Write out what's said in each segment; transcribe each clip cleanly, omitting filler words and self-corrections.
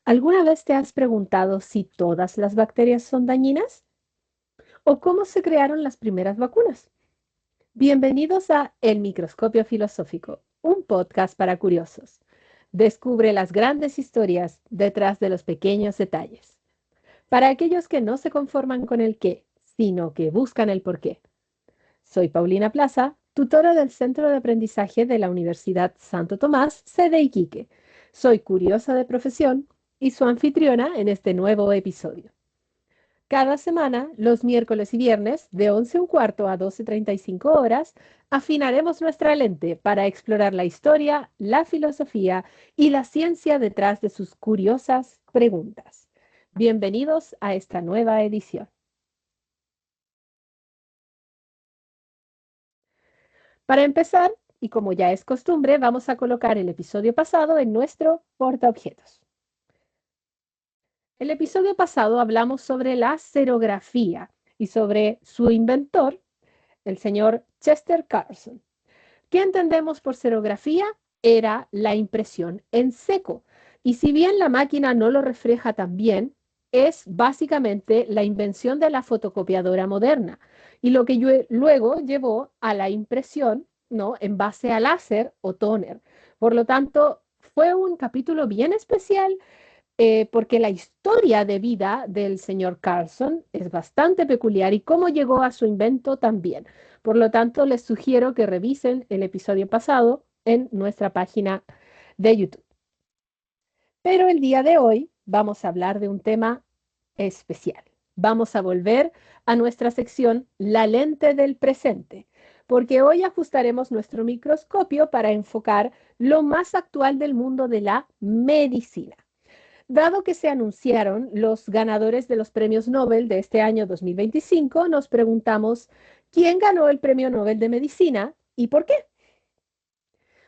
¿Alguna vez te has preguntado si todas las bacterias son dañinas? ¿O cómo se crearon las primeras vacunas? Bienvenidos a El Microscopio Filosófico, un podcast para curiosos. Descubre las grandes historias detrás de los pequeños detalles. Para aquellos que no se conforman con el qué, sino que buscan el por qué. Soy Paulina Plaza, tutora del Centro de Aprendizaje de la Universidad Santo Tomás, sede Iquique. Soy curiosa de profesión y su anfitriona en este nuevo episodio. Cada semana, los miércoles y viernes, de 11:15 a 12:35 horas, afinaremos nuestra lente para explorar la historia, la filosofía y la ciencia detrás de sus curiosas preguntas. Bienvenidos a esta nueva edición. Para empezar, y como ya es costumbre, vamos a colocar el episodio pasado en nuestro portaobjetos. El episodio pasado hablamos sobre la serografía y sobre su inventor, el señor Chester Carlson. ¿Qué entendemos por serografía? Era la impresión en seco. Y si bien la máquina no lo refleja tan bien, es básicamente la invención de la fotocopiadora moderna y lo que luego llevó a la impresión, ¿no?, en base a láser o tóner. Por lo tanto, fue un capítulo bien especial porque la historia de vida del señor Carlson es bastante peculiar y cómo llegó a su invento también. Por lo tanto, les sugiero que revisen el episodio pasado en nuestra página de YouTube. Pero el día de hoy vamos a hablar de un tema especial. Vamos a volver a nuestra sección La lente del presente, porque hoy ajustaremos nuestro microscopio para enfocar lo más actual del mundo de la medicina. Dado que se anunciaron los ganadores de los premios Nobel de este año 2025, nos preguntamos quién ganó el premio Nobel de Medicina y por qué.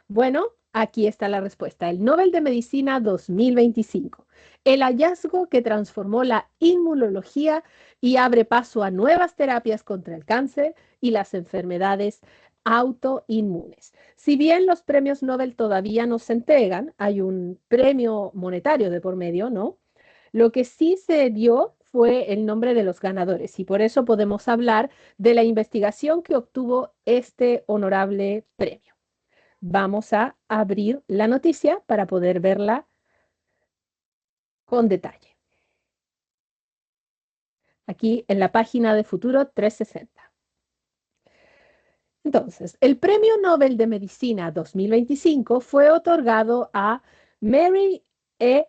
Bueno, aquí está la respuesta. El Nobel de Medicina 2025. El hallazgo que transformó la inmunología y abre paso a nuevas terapias contra el cáncer y las enfermedades autoinmunes. Si bien los premios Nobel todavía no se entregan, hay un premio monetario de por medio, ¿no? Lo que sí se dio fue el nombre de los ganadores y por eso podemos hablar de la investigación que obtuvo este honorable premio. Vamos a abrir la noticia para poder verla con detalle. Aquí en la página de Futuro 360. Entonces, el Premio Nobel de Medicina 2025 fue otorgado a Mary E.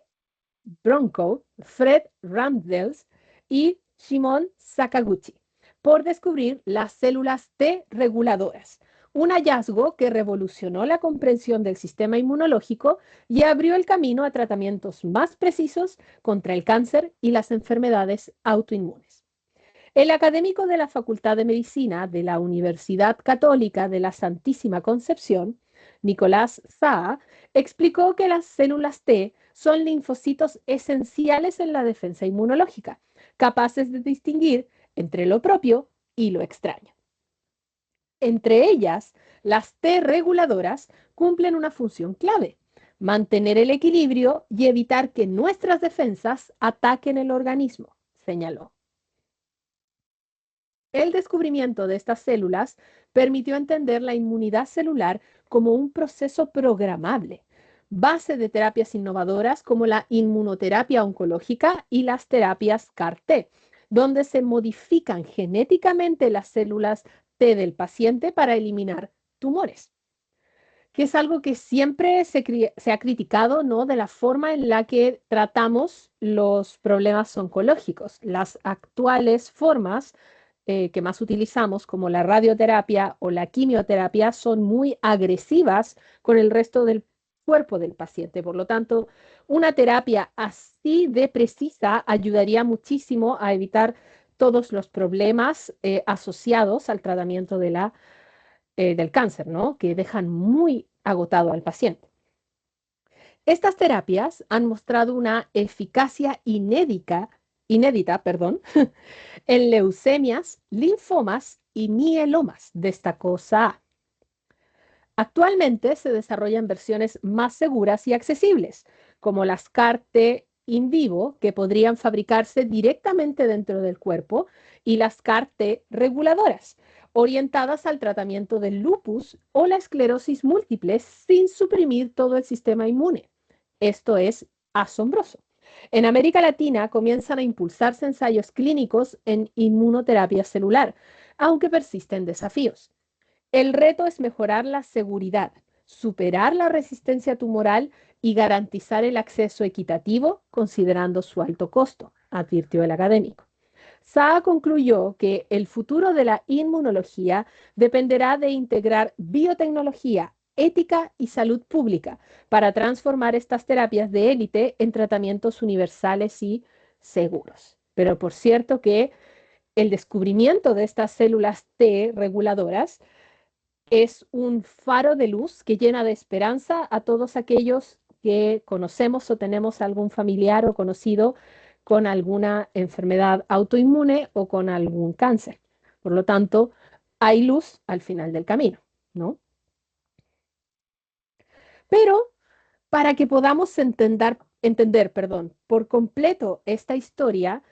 Bronco, Fred Ramdels y Shimon Sakaguchi por descubrir las células T reguladoras, un hallazgo que revolucionó la comprensión del sistema inmunológico y abrió el camino a tratamientos más precisos contra el cáncer y las enfermedades autoinmunes. El académico de la Facultad de Medicina de la Universidad Católica de la Santísima Concepción, Nicolás Zaha, explicó que las células T son linfocitos esenciales en la defensa inmunológica, capaces de distinguir entre lo propio y lo extraño. Entre ellas, las T reguladoras cumplen una función clave: mantener el equilibrio y evitar que nuestras defensas ataquen el organismo, señaló. El descubrimiento de estas células permitió entender la inmunidad celular como un proceso programable, base de terapias innovadoras como la inmunoterapia oncológica y las terapias CAR-T, donde se modifican genéticamente las células T del paciente para eliminar tumores, que es algo que siempre se ha criticado, ¿no?, de la forma en la que tratamos los problemas oncológicos. Las actuales formas que más utilizamos, como la radioterapia o la quimioterapia, son muy agresivas con el resto del cuerpo del paciente. Por lo tanto, una terapia así de precisa ayudaría muchísimo a evitar todos los problemas asociados al tratamiento del cáncer, ¿no?, que dejan muy agotado al paciente. Estas terapias han mostrado una eficacia inédita, perdón, en leucemias, linfomas y mielomas, destacó Saá. Actualmente se desarrollan versiones más seguras y accesibles, como las CAR-T in vivo que podrían fabricarse directamente dentro del cuerpo y las CAR-T reguladoras, orientadas al tratamiento del lupus o la esclerosis múltiple sin suprimir todo el sistema inmune. Esto es asombroso. En América Latina comienzan a impulsarse ensayos clínicos en inmunoterapia celular, aunque persisten desafíos. El reto es mejorar la seguridad, superar la resistencia tumoral y garantizar el acceso equitativo considerando su alto costo, advirtió el académico. Saa concluyó que el futuro de la inmunología dependerá de integrar biotecnología, ética y salud pública para transformar estas terapias de élite en tratamientos universales y seguros. Pero por cierto que el descubrimiento de estas células T reguladoras es un faro de luz que llena de esperanza a todos aquellos que conocemos o tenemos algún familiar o conocido con alguna enfermedad autoinmune o con algún cáncer. Por lo tanto, hay luz al final del camino, ¿no? Pero para que podamos entender, por completo esta historia,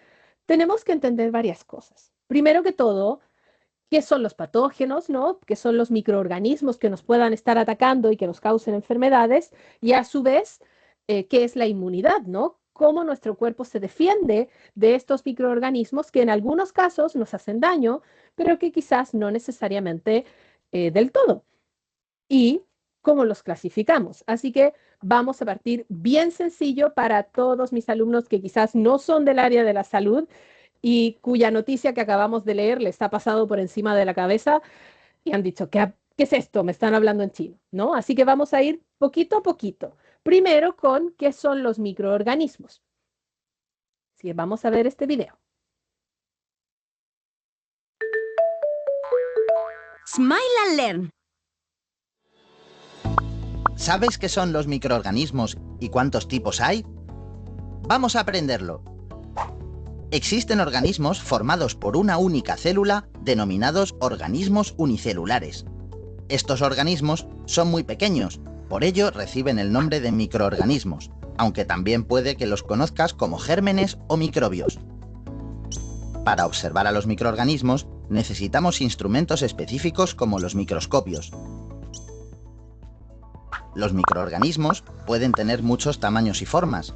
tenemos que entender varias cosas. Primero que todo, qué son los patógenos, ¿no? ¿Qué son los microorganismos que nos puedan estar atacando y que nos causen enfermedades? Y a su vez, ¿qué es la inmunidad, ¿no? Cómo nuestro cuerpo se defiende de estos microorganismos que en algunos casos nos hacen daño, pero que quizás no necesariamente del todo. Y cómo los clasificamos. Así que vamos a partir bien sencillo para todos mis alumnos que quizás no son del área de la salud y cuya noticia que acabamos de leer les ha pasado por encima de la cabeza y han dicho, ¿qué es esto? Me están hablando en chino, ¿no? Así que vamos a ir poquito a poquito. Primero con qué son los microorganismos. Así que vamos a ver este video. Smile and Learn. ¿Sabes qué son los microorganismos y cuántos tipos hay? Vamos a aprenderlo. Existen organismos formados por una única célula denominados organismos unicelulares. Estos organismos son muy pequeños, por ello reciben el nombre de microorganismos, aunque también puede que los conozcas como gérmenes o microbios. Para observar a los microorganismos necesitamos instrumentos específicos como los microscopios. Los microorganismos pueden tener muchos tamaños y formas.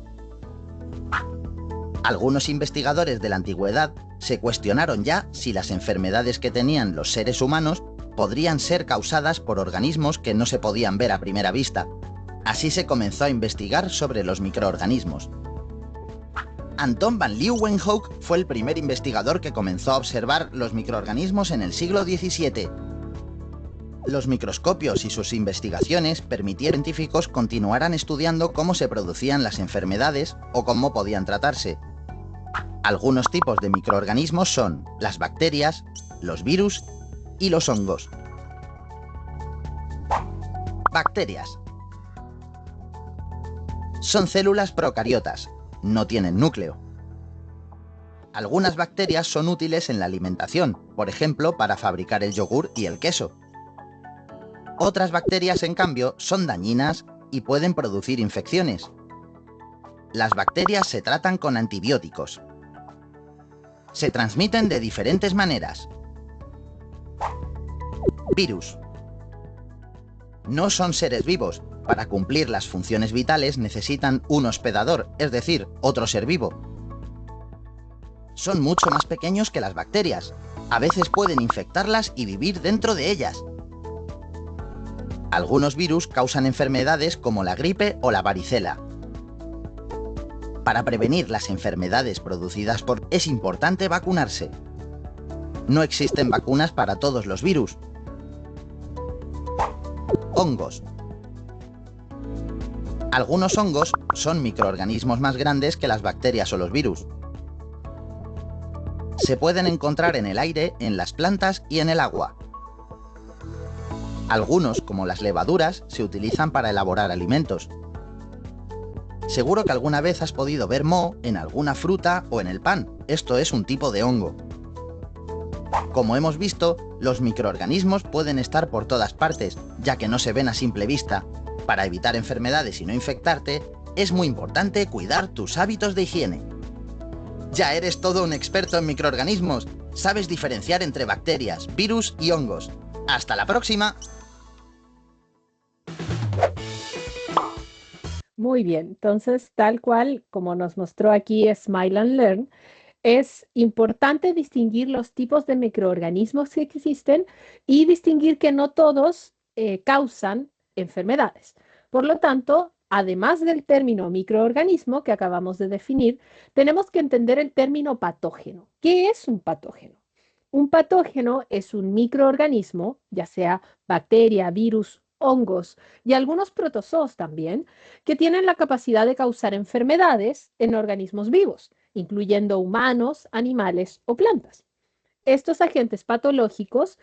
Algunos investigadores de la antigüedad se cuestionaron ya si las enfermedades que tenían los seres humanos podrían ser causadas por organismos que no se podían ver a primera vista. Así se comenzó a investigar sobre los microorganismos. Anton van Leeuwenhoek fue el primer investigador que comenzó a observar los microorganismos en el siglo XVII. Los microscopios y sus investigaciones permitieron a los científicos continuaran estudiando cómo se producían las enfermedades o cómo podían tratarse. Algunos tipos de microorganismos son las bacterias, los virus y los hongos. Bacterias. Son células procariotas, no tienen núcleo. Algunas bacterias son útiles en la alimentación, por ejemplo, para fabricar el yogur y el queso. Otras bacterias, en cambio, son dañinas y pueden producir infecciones. Las bacterias se tratan con antibióticos. Se transmiten de diferentes maneras. Virus. No son seres vivos. Para cumplir las funciones vitales necesitan un hospedador, es decir, otro ser vivo. Son mucho más pequeños que las bacterias. A veces pueden infectarlas y vivir dentro de ellas. Algunos virus causan enfermedades como la gripe o la varicela. Para prevenir las enfermedades producidas por es importante vacunarse. No existen vacunas para todos los virus. Hongos. Algunos hongos son microorganismos más grandes que las bacterias o los virus. Se pueden encontrar en el aire, en las plantas y en el agua. Algunos, como las levaduras, se utilizan para elaborar alimentos. Seguro que alguna vez has podido ver moho en alguna fruta o en el pan. Esto es un tipo de hongo. Como hemos visto, los microorganismos pueden estar por todas partes, ya que no se ven a simple vista. Para evitar enfermedades y no infectarte, es muy importante cuidar tus hábitos de higiene. Ya eres todo un experto en microorganismos. Sabes diferenciar entre bacterias, virus y hongos. ¡Hasta la próxima! Muy bien, entonces tal cual como nos mostró aquí Smile and Learn, es importante distinguir los tipos de microorganismos que existen y distinguir que no todos causan enfermedades. Por lo tanto, además del término microorganismo que acabamos de definir, tenemos que entender el término patógeno. ¿Qué es un patógeno? Un patógeno es un microorganismo, ya sea bacteria, virus, hongos y algunos protozoos también, que tienen la capacidad de causar enfermedades en organismos vivos, incluyendo humanos, animales o plantas. Estos agentes patológicos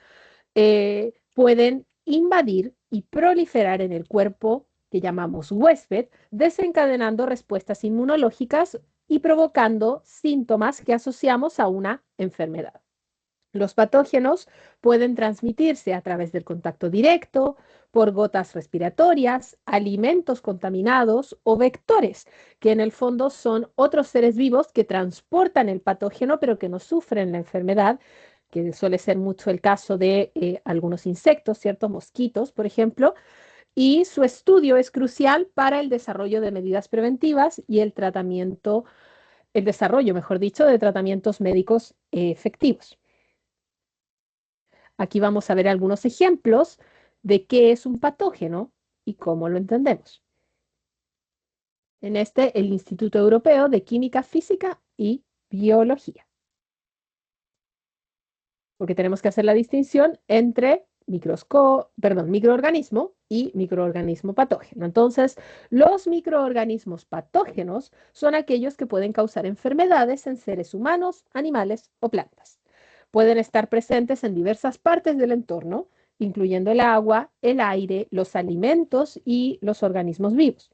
pueden invadir y proliferar en el cuerpo que llamamos huésped, desencadenando respuestas inmunológicas y provocando síntomas que asociamos a una enfermedad. Los patógenos pueden transmitirse a través del contacto directo, por gotas respiratorias, alimentos contaminados o vectores, que en el fondo son otros seres vivos que transportan el patógeno pero que no sufren la enfermedad, que suele ser mucho el caso de algunos insectos, ¿cierto? Mosquitos, por ejemplo, y su estudio es crucial para el desarrollo de medidas preventivas y el tratamiento, el desarrollo, mejor dicho, de tratamientos médicos efectivos. Aquí vamos a ver algunos ejemplos de qué es un patógeno y cómo lo entendemos. En este, el Instituto Europeo de Química Física y Biología. Porque tenemos que hacer la distinción entre microorganismo y microorganismo patógeno. Entonces, los microorganismos patógenos son aquellos que pueden causar enfermedades en seres humanos, animales o plantas. Pueden estar presentes en diversas partes del entorno, incluyendo el agua, el aire, los alimentos y los organismos vivos.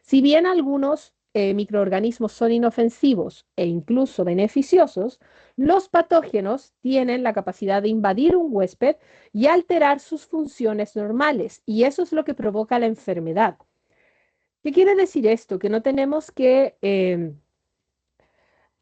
Si bien algunos microorganismos son inofensivos e incluso beneficiosos, los patógenos tienen la capacidad de invadir un huésped y alterar sus funciones normales, y eso es lo que provoca la enfermedad. ¿Qué quiere decir esto? Que no tenemos que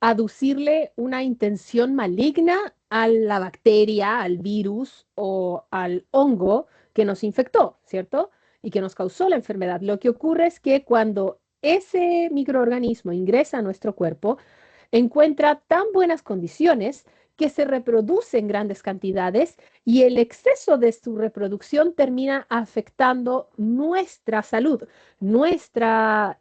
aducirle una intención maligna a la bacteria, al virus o al hongo que nos infectó, ¿cierto? Y que nos causó la enfermedad. Lo que ocurre es que cuando ese microorganismo ingresa a nuestro cuerpo, encuentra tan buenas condiciones que se reproduce en grandes cantidades y el exceso de su reproducción termina afectando nuestra salud, nuestro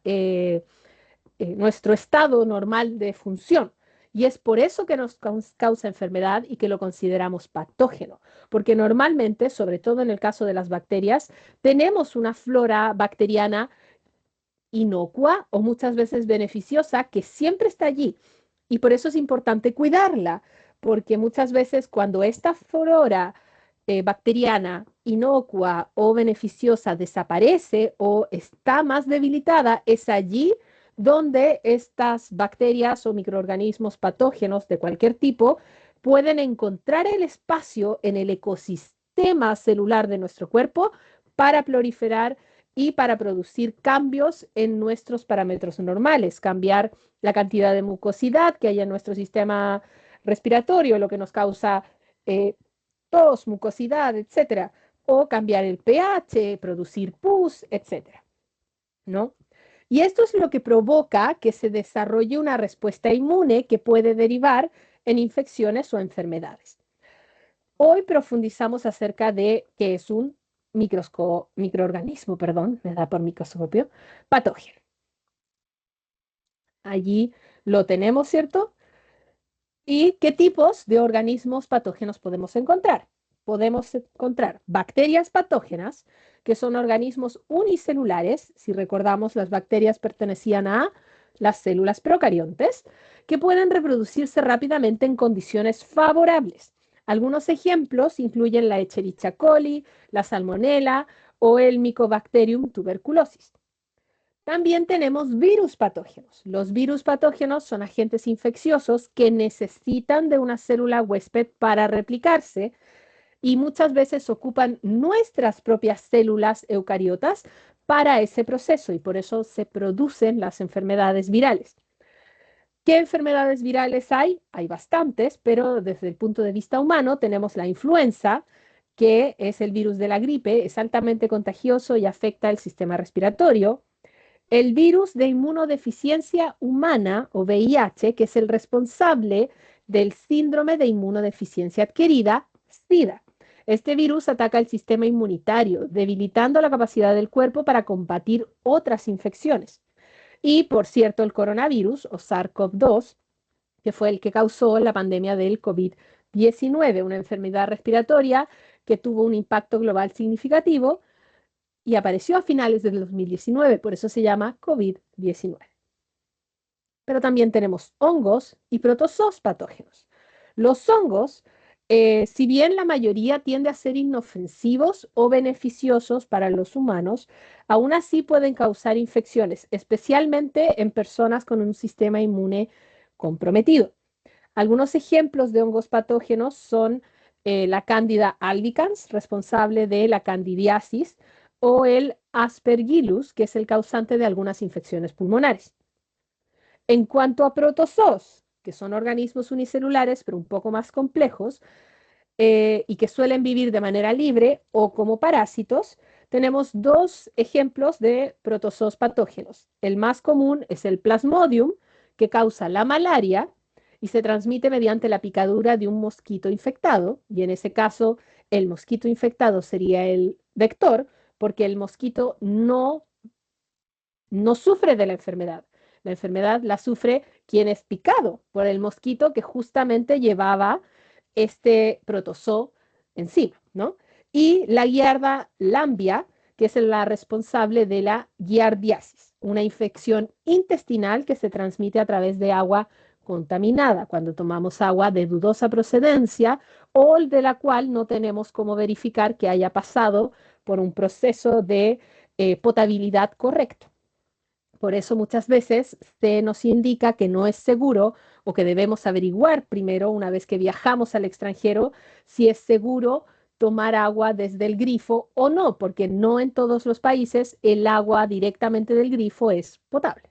estado normal de función. Y es por eso que nos causa enfermedad y que lo consideramos patógeno, porque normalmente, sobre todo en el caso de las bacterias, tenemos una flora bacteriana inocua o muchas veces beneficiosa que siempre está allí. Y por eso es importante cuidarla, porque muchas veces cuando esta flora bacteriana inocua o beneficiosa desaparece o está más debilitada, es allí donde estas bacterias o microorganismos patógenos de cualquier tipo pueden encontrar el espacio en el ecosistema celular de nuestro cuerpo para proliferar y para producir cambios en nuestros parámetros normales, cambiar la cantidad de mucosidad que hay en nuestro sistema respiratorio, lo que nos causa tos, mucosidad, etcétera, o cambiar el pH, producir pus, etcétera, ¿no? Y esto es lo que provoca que se desarrolle una respuesta inmune que puede derivar en infecciones o enfermedades. Hoy profundizamos acerca de qué es un microorganismo, me da por microscopio, patógeno. Allí lo tenemos, ¿cierto? ¿Y qué tipos de organismos patógenos podemos encontrar? Podemos encontrar bacterias patógenas, que son organismos unicelulares. Si recordamos, las bacterias pertenecían a las células procariontes, que pueden reproducirse rápidamente en condiciones favorables. Algunos ejemplos incluyen la Escherichia coli, la Salmonella o el Mycobacterium tuberculosis. También tenemos virus patógenos. Los virus patógenos son agentes infecciosos que necesitan de una célula huésped para replicarse y muchas veces ocupan nuestras propias células eucariotas para ese proceso y por eso se producen las enfermedades virales. ¿Qué enfermedades virales hay? Hay bastantes, pero desde el punto de vista humano tenemos la influenza, que es el virus de la gripe, es altamente contagioso y afecta el sistema respiratorio. El virus de inmunodeficiencia humana o VIH, que es el responsable del síndrome de inmunodeficiencia adquirida, SIDA. Este virus ataca el sistema inmunitario, debilitando la capacidad del cuerpo para combatir otras infecciones. Y, por cierto, el coronavirus o SARS-CoV-2, que fue el que causó la pandemia del COVID-19, una enfermedad respiratoria que tuvo un impacto global significativo y apareció a finales del 2019, por eso se llama COVID-19. Pero también tenemos hongos y protozoos patógenos. Los hongos, si bien la mayoría tiende a ser inofensivos o beneficiosos para los humanos, aún así pueden causar infecciones, especialmente en personas con un sistema inmune comprometido. Algunos ejemplos de hongos patógenos son la Cándida albicans, responsable de la candidiasis, o el Aspergillus, que es el causante de algunas infecciones pulmonares. En cuanto a protozoos, que son organismos unicelulares, pero un poco más complejos, y que suelen vivir de manera libre o como parásitos, tenemos dos ejemplos de protozoos patógenos. El más común es el Plasmodium, que causa la malaria y se transmite mediante la picadura de un mosquito infectado, y en ese caso el mosquito infectado sería el vector, porque el mosquito no sufre de la enfermedad. La enfermedad la sufre quien es picado por el mosquito que justamente llevaba este protozoo encima, ¿no? Y la Giardia lamblia, que es la responsable de la giardiasis, una infección intestinal que se transmite a través de agua contaminada, cuando tomamos agua de dudosa procedencia o de la cual no tenemos cómo verificar que haya pasado por un proceso de potabilidad correcto. Por eso muchas veces se nos indica que no es seguro o que debemos averiguar primero, una vez que viajamos al extranjero, si es seguro tomar agua desde el grifo o no, porque no en todos los países el agua directamente del grifo es potable.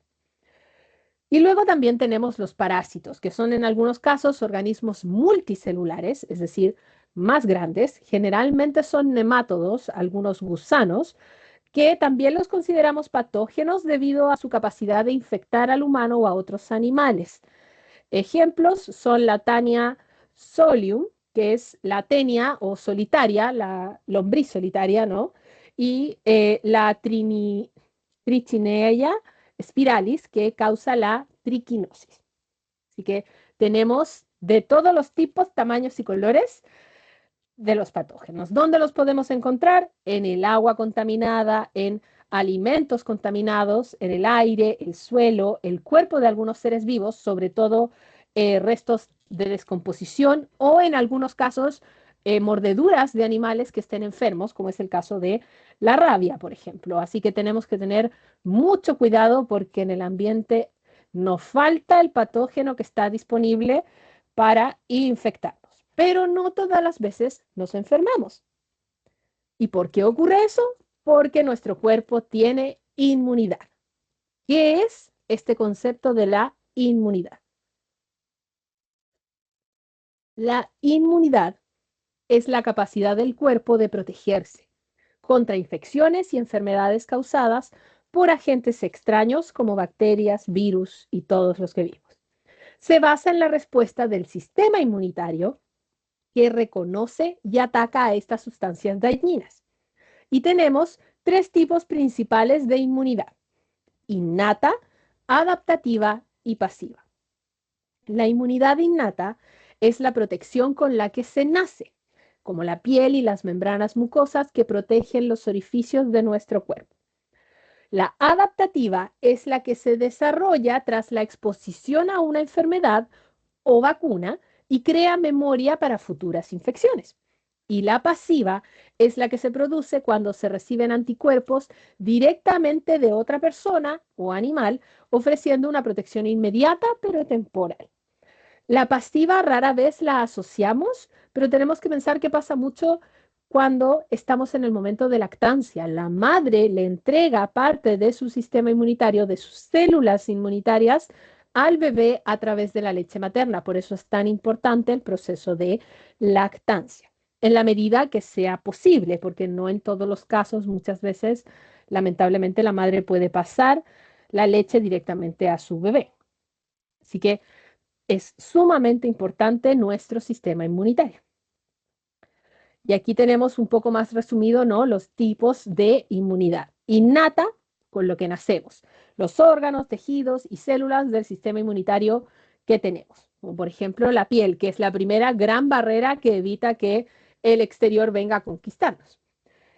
Y luego también tenemos los parásitos, que son en algunos casos organismos multicelulares, es decir, más grandes. Generalmente son nemátodos, algunos gusanos, que también los consideramos patógenos debido a su capacidad de infectar al humano o a otros animales. Ejemplos son la Tania solium, que es la tenia o solitaria, la lombriz solitaria, ¿no? Y la Trichinella spiralis, que causa la triquinosis. Así que tenemos de todos los tipos, tamaños y colores de los patógenos. ¿Dónde los podemos encontrar? En el agua contaminada, en alimentos contaminados, en el aire, el suelo, el cuerpo de algunos seres vivos, sobre todo restos de descomposición o en algunos casos mordeduras de animales que estén enfermos, como es el caso de la rabia, por ejemplo. Así que tenemos que tener mucho cuidado porque en el ambiente nos falta el patógeno que está disponible para infectarnos. Pero no todas las veces nos enfermamos. ¿Y por qué ocurre eso? Porque nuestro cuerpo tiene inmunidad. ¿Qué es este concepto de la inmunidad? La inmunidad es la capacidad del cuerpo de protegerse contra infecciones y enfermedades causadas por agentes extraños como bacterias, virus y todos los que vimos. Se basa en la respuesta del sistema inmunitario que reconoce y ataca a estas sustancias dañinas. Y tenemos tres tipos principales de inmunidad: innata, adaptativa y pasiva. La inmunidad innata es la protección con la que se nace, como la piel y las membranas mucosas que protegen los orificios de nuestro cuerpo. La adaptativa es la que se desarrolla tras la exposición a una enfermedad o vacuna y crea memoria para futuras infecciones. Y la pasiva es la que se produce cuando se reciben anticuerpos directamente de otra persona o animal, ofreciendo una protección inmediata pero temporal. La pasiva rara vez la asociamos, pero tenemos que pensar que pasa mucho cuando estamos en el momento de lactancia. La madre le entrega parte de su sistema inmunitario, de sus células inmunitarias, al bebé a través de la leche materna. Por eso es tan importante el proceso de lactancia, en la medida que sea posible, porque no en todos los casos, muchas veces, lamentablemente, la madre puede pasar la leche directamente a su bebé. Así que es sumamente importante nuestro sistema inmunitario. Y aquí tenemos un poco más resumido, ¿no?, los tipos de inmunidad. Innata, con lo que nacemos. Los órganos, tejidos y células del sistema inmunitario que tenemos. Como por ejemplo la piel, que es la primera gran barrera que evita que el exterior venga a conquistarnos.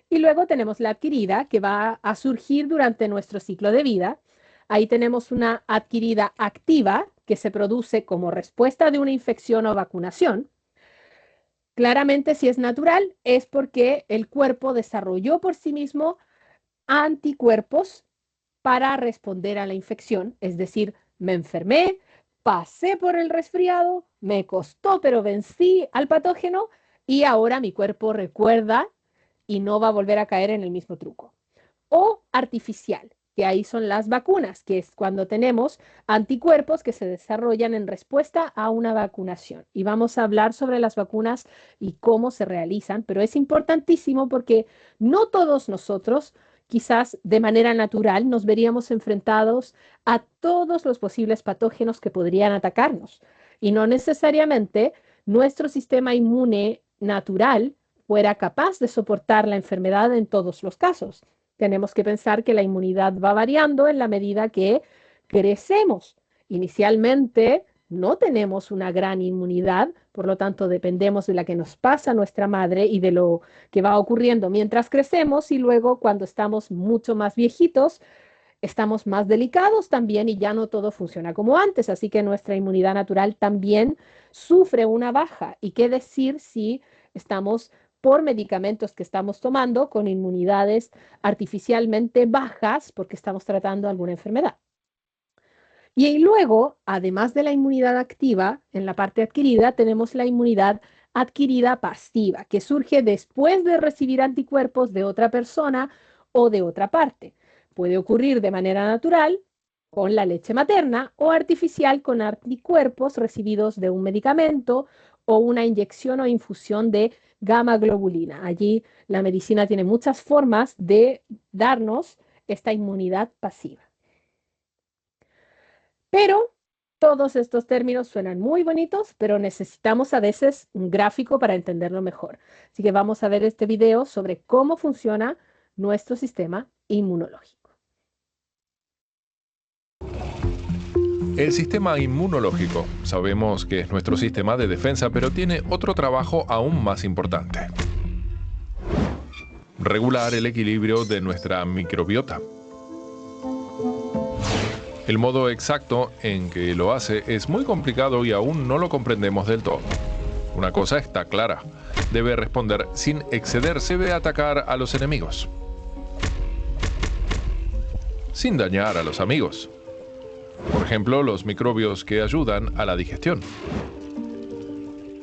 Y luego tenemos la adquirida, que va a surgir durante nuestro ciclo de vida. Ahí tenemos una adquirida activa, que se produce como respuesta de una infección o vacunación. Claramente, si es natural, es porque el cuerpo desarrolló por sí mismo anticuerpos para responder a la infección. Es decir, me enfermé, pasé por el resfriado, me costó, pero vencí al patógeno y ahora mi cuerpo recuerda y no va a volver a caer en el mismo truco. O artificial, que ahí son las vacunas, que es cuando tenemos anticuerpos que se desarrollan en respuesta a una vacunación. Y vamos a hablar sobre las vacunas y cómo se realizan, pero es importantísimo porque no todos nosotros, quizás de manera natural, nos veríamos enfrentados a todos los posibles patógenos que podrían atacarnos. Y no necesariamente nuestro sistema inmune natural fuera capaz de soportar la enfermedad en todos los casos. Tenemos que pensar que la inmunidad va variando en la medida que crecemos. Inicialmente no tenemos una gran inmunidad, por lo tanto dependemos de la que nos pasa a nuestra madre y de lo que va ocurriendo mientras crecemos, y luego cuando estamos mucho más viejitos, estamos más delicados también y ya no todo funciona como antes, así que nuestra inmunidad natural también sufre una baja. ¿Y qué decir si estamos por medicamentos que estamos tomando con inmunidades artificialmente bajas porque estamos tratando alguna enfermedad? Y luego, además de la inmunidad activa, en la parte adquirida, tenemos la inmunidad adquirida pasiva, que surge después de recibir anticuerpos de otra persona o de otra parte. Puede ocurrir de manera natural con la leche materna o artificial con anticuerpos recibidos de un medicamento o una inyección o infusión de gamma globulina. Allí la medicina tiene muchas formas de darnos esta inmunidad pasiva. Pero todos estos términos suenan muy bonitos, pero necesitamos a veces un gráfico para entenderlo mejor. Así que vamos a ver este video sobre cómo funciona nuestro sistema inmunológico. El sistema inmunológico, sabemos que es nuestro sistema de defensa, pero tiene otro trabajo aún más importante: regular el equilibrio de nuestra microbiota. El modo exacto en que lo hace es muy complicado y aún no lo comprendemos del todo. Una cosa está clara: debe responder sin excederse, debe atacar a los enemigos, sin dañar a los amigos. Por ejemplo, los microbios que ayudan a la digestión,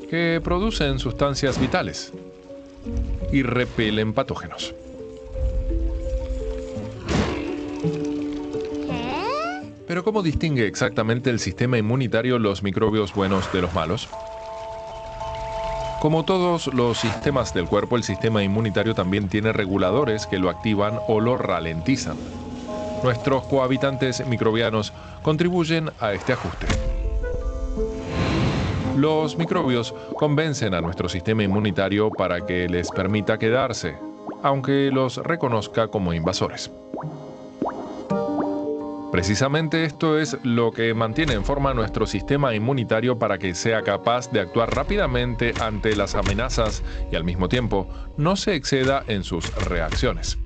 que producen sustancias vitales y repelen patógenos. Pero ¿cómo distingue exactamente el sistema inmunitario los microbios buenos de los malos? Como todos los sistemas del cuerpo, el sistema inmunitario también tiene reguladores que lo activan o lo ralentizan. Nuestros cohabitantes microbianos contribuyen a este ajuste. Los microbios convencen a nuestro sistema inmunitario para que les permita quedarse, aunque los reconozca como invasores. Precisamente esto es lo que mantiene en forma nuestro sistema inmunitario para que sea capaz de actuar rápidamente ante las amenazas y al mismo tiempo no se exceda en sus reacciones.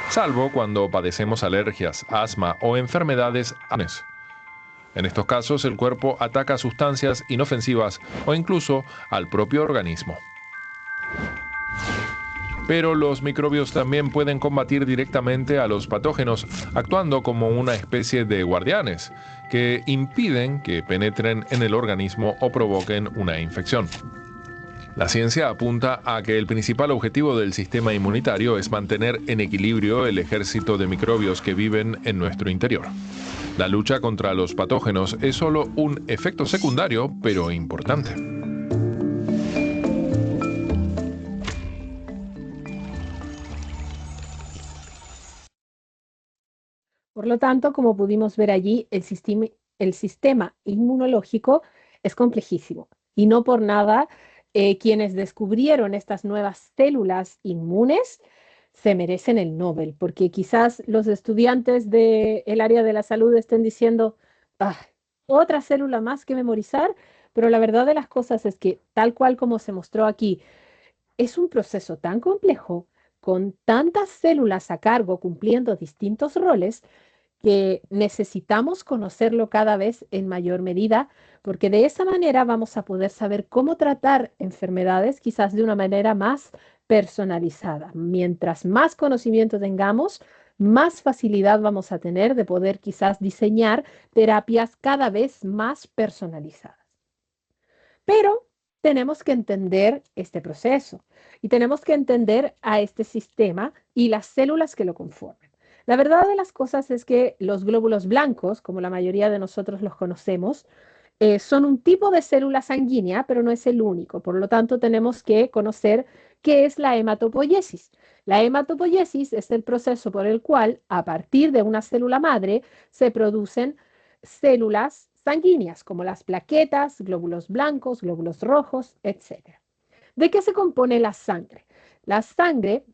Salvo cuando padecemos alergias, asma o enfermedades. En estos casos, el cuerpo ataca sustancias inofensivas o incluso al propio organismo. Pero los microbios también pueden combatir directamente a los patógenos, actuando como una especie de guardianes que impiden que penetren en el organismo o provoquen una infección. La ciencia apunta a que el principal objetivo del sistema inmunitario es mantener en equilibrio el ejército de microbios que viven en nuestro interior. La lucha contra los patógenos es solo un efecto secundario, pero importante. Por lo tanto, como pudimos ver allí, el sistema inmunológico es complejísimo y no por nada quienes descubrieron estas nuevas células inmunes se merecen el Nobel, porque quizás los estudiantes del área de la salud estén diciendo, "Ah, otra célula más que memorizar", pero la verdad de las cosas es que tal cual como se mostró aquí, es un proceso tan complejo, con tantas células a cargo cumpliendo distintos roles, que necesitamos conocerlo cada vez en mayor medida, porque de esa manera vamos a poder saber cómo tratar enfermedades quizás de una manera más personalizada. Mientras más conocimiento tengamos, más facilidad vamos a tener de poder quizás diseñar terapias cada vez más personalizadas. Pero tenemos que entender este proceso y tenemos que entender a este sistema y las células que lo conforman. La verdad de las cosas es que los glóbulos blancos, como la mayoría de nosotros los conocemos, son un tipo de célula sanguínea, pero no es el único. Por lo tanto, tenemos que conocer qué es la hematopoiesis. La hematopoiesis es el proceso por el cual, a partir de una célula madre, se producen células sanguíneas, como las plaquetas, glóbulos blancos, glóbulos rojos, etc. ¿De qué se compone la sangre? La sangre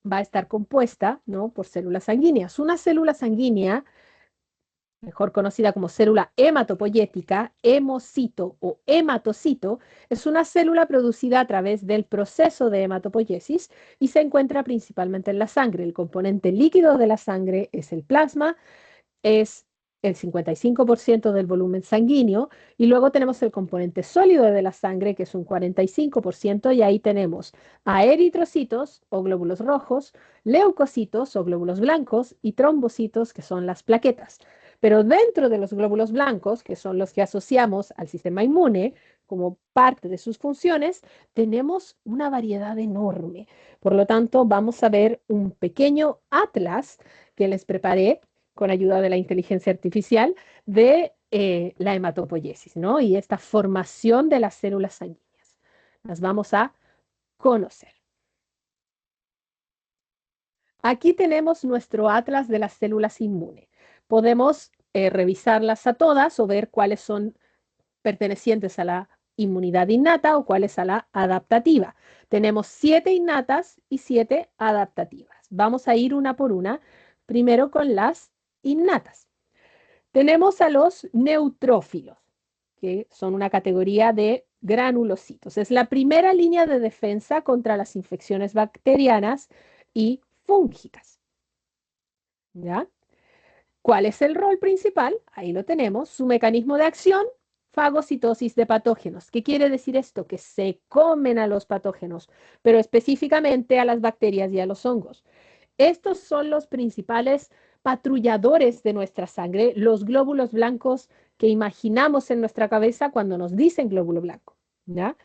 va a estar compuesta, ¿no?, por células sanguíneas. Una célula sanguínea, mejor conocida como célula hematopoyética, hemocito o hematocito, es una célula producida a través del proceso de hematopoiesis y se encuentra principalmente en la sangre. El componente líquido de la sangre es el plasma, es el 55% del volumen sanguíneo, y luego tenemos el componente sólido de la sangre, que es un 45%, y ahí tenemos a eritrocitos o glóbulos rojos, leucocitos o glóbulos blancos y trombocitos, que son las plaquetas. Pero dentro de los glóbulos blancos, que son los que asociamos al sistema inmune como parte de sus funciones, tenemos una variedad enorme. Por lo tanto, vamos a ver un pequeño atlas que les preparé con ayuda de la inteligencia artificial de la hematopoiesis, ¿no? Y esta formación de las células sanguíneas. Las vamos a conocer. Aquí tenemos nuestro atlas de las células inmunes. Podemos revisarlas a todas o ver cuáles son pertenecientes a la inmunidad innata o cuáles a la adaptativa. Tenemos 7 innatas y 7 adaptativas. Vamos a ir una por una, primero con las innatas. Tenemos a los neutrófilos, que son una categoría de granulocitos. Es la primera línea de defensa contra las infecciones bacterianas y fúngicas. ¿Ya? ¿Cuál es el rol principal? Ahí lo tenemos. Su mecanismo de acción, fagocitosis de patógenos. ¿Qué quiere decir esto? Que se comen a los patógenos, pero específicamente a las bacterias y a los hongos. Estos son los principales patrulladores de nuestra sangre, los glóbulos blancos que imaginamos en nuestra cabeza cuando nos dicen glóbulo blanco, ¿ya?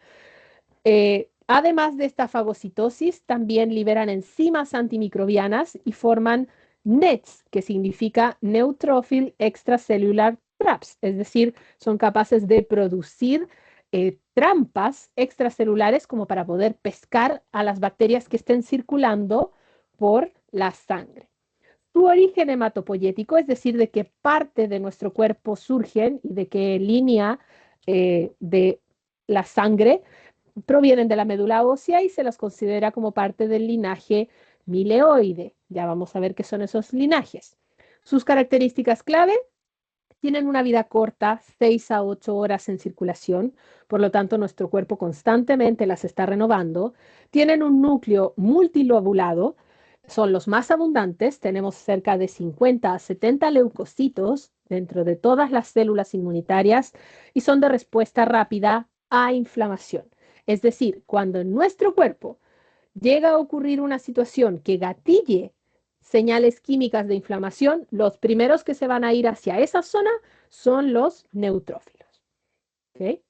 Además de esta fagocitosis, también liberan enzimas antimicrobianas y forman NETs, que significa Neutrophil Extracellular Traps, es decir, son capaces de producir trampas extracelulares como para poder pescar a las bacterias que estén circulando por la sangre. Su origen hematopoyético, es decir, de qué parte de nuestro cuerpo surgen y de qué línea de la sangre provienen de la médula ósea, y se las considera como parte del linaje mileoide. Ya vamos a ver qué son esos linajes. Sus características clave: tienen una vida corta, 6 a 8 horas en circulación, por lo tanto nuestro cuerpo constantemente las está renovando. Tienen un núcleo multilobulado, son los más abundantes, tenemos cerca de 50 a 70 leucocitos dentro de todas las células inmunitarias y son de respuesta rápida a inflamación. Es decir, cuando en nuestro cuerpo llega a ocurrir una situación que gatille señales químicas de inflamación, los primeros que se van a ir hacia esa zona son los neutrófilos. ¿Okay?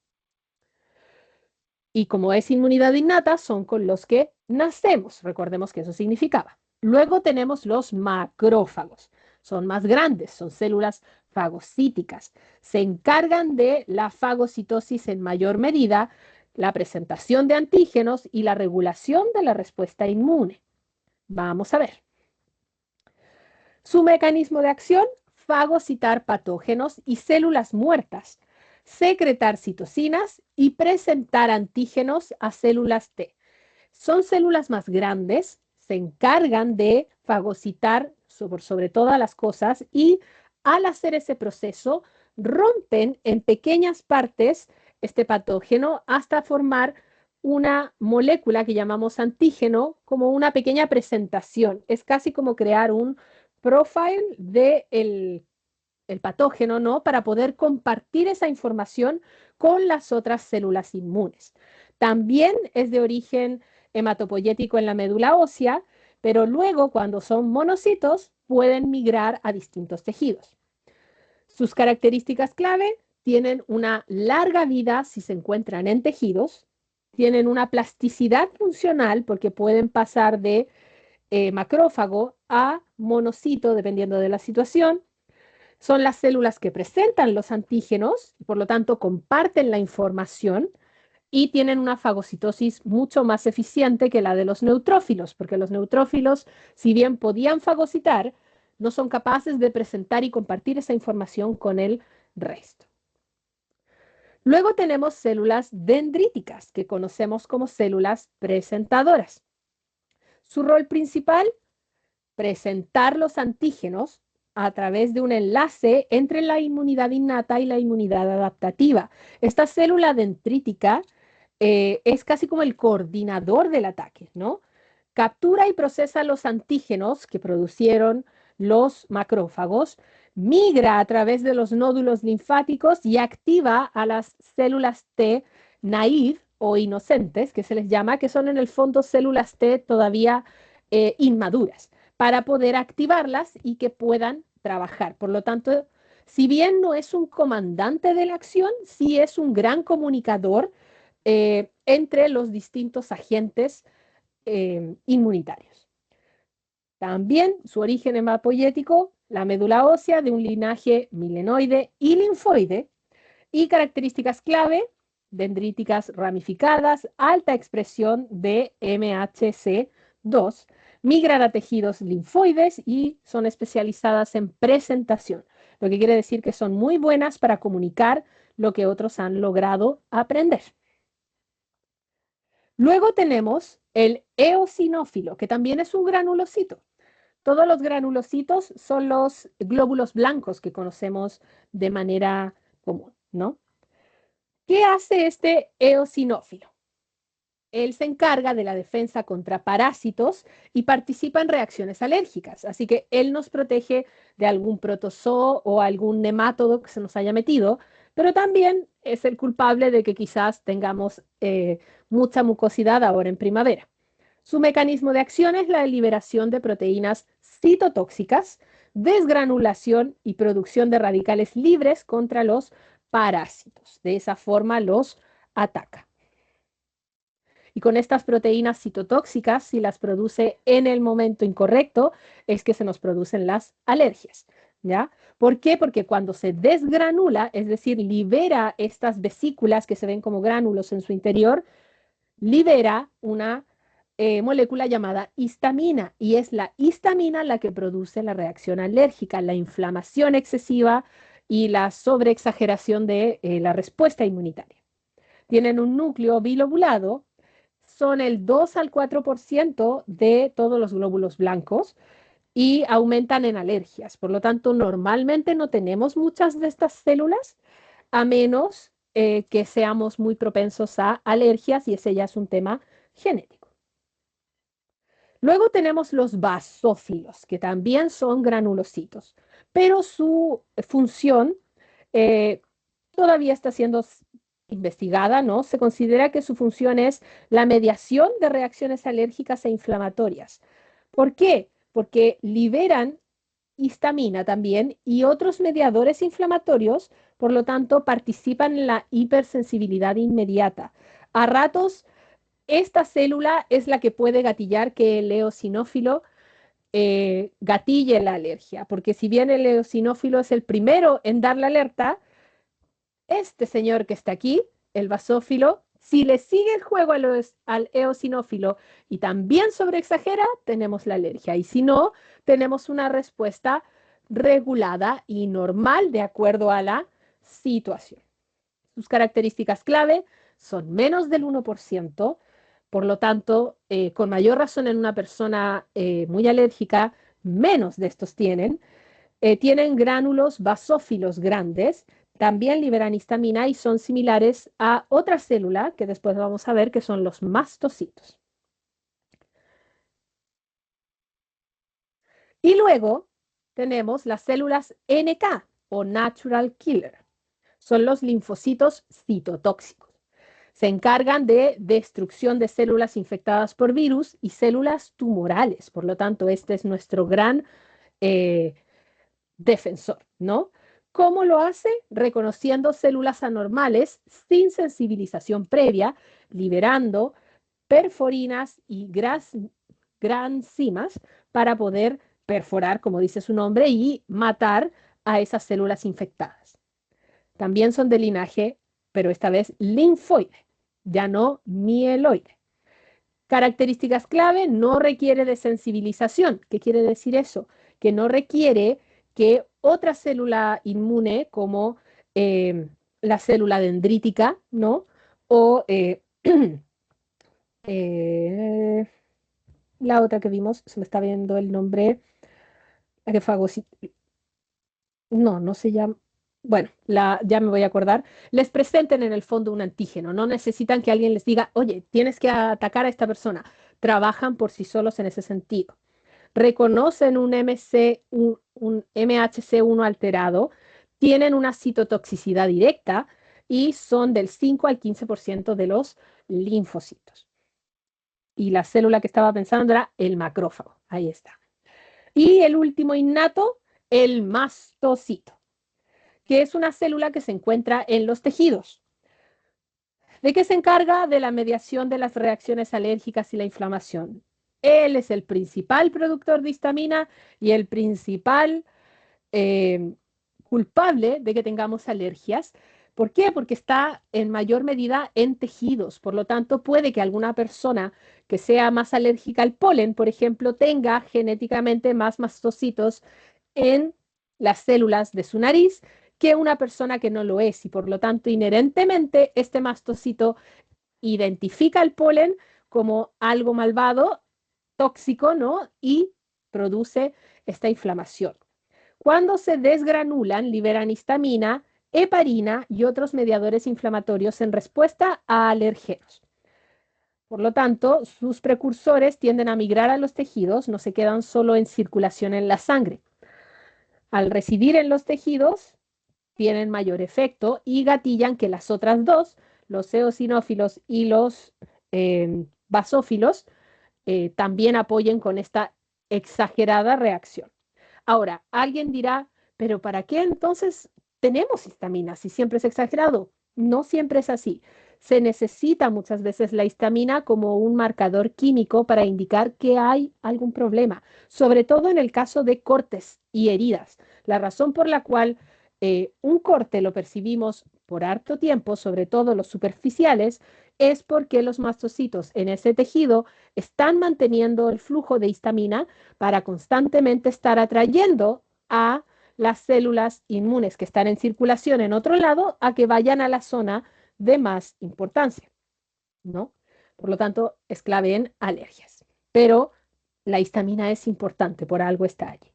Y como es inmunidad innata, son con los que nacemos. Recordemos que eso significaba. Luego tenemos los macrófagos. Son más grandes, son células fagocíticas. Se encargan de la fagocitosis en mayor medida, la presentación de antígenos y la regulación de la respuesta inmune. Vamos a ver. Su mecanismo de acción, fagocitar patógenos y células muertas, secretar citocinas y presentar antígenos a células T. Son células más grandes, se encargan de fagocitar sobre todas las cosas y al hacer ese proceso rompen en pequeñas partes este patógeno hasta formar una molécula que llamamos antígeno como una pequeña presentación. Es casi como crear un profile del patógeno, ¿no? Para poder compartir esa información con las otras células inmunes. También es de origen hematopoyético en la médula ósea, pero luego cuando son monocitos pueden migrar a distintos tejidos. Sus características clave: tienen una larga vida si se encuentran en tejidos, tienen una plasticidad funcional porque pueden pasar de macrófago a monocito dependiendo de la situación. Son las células que presentan los antígenos y por lo tanto comparten la información y tienen una fagocitosis mucho más eficiente que la de los neutrófilos, porque los neutrófilos, si bien podían fagocitar, no son capaces de presentar y compartir esa información con el resto. Luego tenemos células dendríticas, que conocemos como células presentadoras. Su rol principal: presentar los antígenos a través de un enlace entre la inmunidad innata y la inmunidad adaptativa. Esta célula dendrítica es casi como el coordinador del ataque, ¿no? Captura y procesa los antígenos que producieron los macrófagos, migra a través de los nódulos linfáticos y activa a las células T naive o inocentes, que se les llama, que son en el fondo células T todavía inmaduras, para poder activarlas y que puedan trabajar. Por lo tanto, si bien no es un comandante de la acción, sí es un gran comunicador entre los distintos agentes inmunitarios. También su origen hematopoyético, la médula ósea de un linaje milenoide y linfoide, y características clave: dendríticas ramificadas, alta expresión de MHC2, migran a tejidos linfoides y son especializadas en presentación, lo que quiere decir que son muy buenas para comunicar lo que otros han logrado aprender. Luego tenemos el eosinófilo, que también es un granulocito. Todos los granulocitos son los glóbulos blancos que conocemos de manera común, ¿no? ¿Qué hace este eosinófilo? Él se encarga de la defensa contra parásitos y participa en reacciones alérgicas. Así que él nos protege de algún protozoo o algún nemátodo que se nos haya metido, pero también es el culpable de que quizás tengamos mucha mucosidad ahora en primavera. Su mecanismo de acción es la liberación de proteínas citotóxicas, desgranulación y producción de radicales libres contra los parásitos. De esa forma los ataca. Y con estas proteínas citotóxicas, si las produce en el momento incorrecto, es que se nos producen las alergias, ¿ya? ¿Por qué? Porque cuando se desgranula, es decir, libera estas vesículas que se ven como gránulos en su interior, libera una molécula llamada histamina, y es la histamina la que produce la reacción alérgica, la inflamación excesiva y la sobreexageración de la respuesta inmunitaria. Tienen un núcleo bilobulado, son el 2 al 4% de todos los glóbulos blancos y aumentan en alergias. Por lo tanto, normalmente no tenemos muchas de estas células, a menos que seamos muy propensos a alergias, y ese ya es un tema genético. Luego tenemos los basófilos, que también son granulocitos, pero su función todavía está siendo investigada, ¿no? Se considera que su función es la mediación de reacciones alérgicas e inflamatorias. ¿Por qué? Porque liberan histamina también y otros mediadores inflamatorios, por lo tanto, participan en la hipersensibilidad inmediata. A ratos, esta célula es la que puede gatillar que el eosinófilo gatille la alergia, porque si bien el eosinófilo es el primero en dar la alerta, este señor que está aquí, el basófilo, si le sigue el juego al eosinófilo y también sobreexagera, tenemos la alergia. Y si no, tenemos una respuesta regulada y normal de acuerdo a la situación. Sus características clave son menos del 1%, por lo tanto, con mayor razón en una persona muy alérgica, menos de estos tienen. Tienen gránulos basófilos grandes, también liberan histamina y son similares a otra célula que después vamos a ver que son los mastocitos. Y luego tenemos las células NK o Natural Killer. Son los linfocitos citotóxicos. Se encargan de destrucción de células infectadas por virus y células tumorales. Por lo tanto, este es nuestro gran defensor, ¿no? ¿Cómo lo hace? Reconociendo células anormales sin sensibilización previa, liberando perforinas y granzimas para poder perforar, como dice su nombre, y matar a esas células infectadas. También son de linaje, pero esta vez linfoide, ya no mieloide. Características clave, no requiere de sensibilización. ¿Qué quiere decir eso? Que no requiere que otra célula inmune, como la célula dendrítica, ¿no? O la otra que vimos, se me está viendo el nombre, la que no se llama, bueno, ya me voy a acordar, les presenten en el fondo un antígeno, no necesitan que alguien les diga, oye, tienes que atacar a esta persona, trabajan por sí solos en ese sentido. Reconocen un MHC1 alterado, tienen una citotoxicidad directa y son del 5 al 15% de los linfocitos. Y la célula que estaba pensando era el macrófago, ahí está. Y el último innato, el mastocito, que es una célula que se encuentra en los tejidos. ¿De qué se encarga? De la mediación de las reacciones alérgicas y la inflamación. Él es el principal productor de histamina y el principal culpable de que tengamos alergias. ¿Por qué? Porque está en mayor medida en tejidos. Por lo tanto, puede que alguna persona que sea más alérgica al polen, por ejemplo, tenga genéticamente más mastocitos en las células de su nariz que una persona que no lo es. Y por lo tanto, inherentemente, este mastocito identifica el polen como algo malvado, tóxico, ¿no? Y produce esta inflamación. Cuando se desgranulan, liberan histamina, heparina y otros mediadores inflamatorios en respuesta a alergenos. Por lo tanto, sus precursores tienden a migrar a los tejidos, no se quedan solo en circulación en la sangre. Al residir en los tejidos, tienen mayor efecto y gatillan que las otras dos, los eosinófilos y los basófilos, también apoyen con esta exagerada reacción. Ahora, alguien dirá, pero ¿para qué entonces tenemos histamina si siempre es exagerado? No siempre es así. Se necesita muchas veces la histamina como un marcador químico para indicar que hay algún problema, sobre todo en el caso de cortes y heridas. La razón por la cual un corte lo percibimos por harto tiempo, sobre todo los superficiales, es porque los mastocitos en ese tejido están manteniendo el flujo de histamina para constantemente estar atrayendo a las células inmunes que están en circulación en otro lado a que vayan a la zona de más importancia, ¿no? Por lo tanto, es clave en alergias. Pero la histamina es importante, por algo está allí.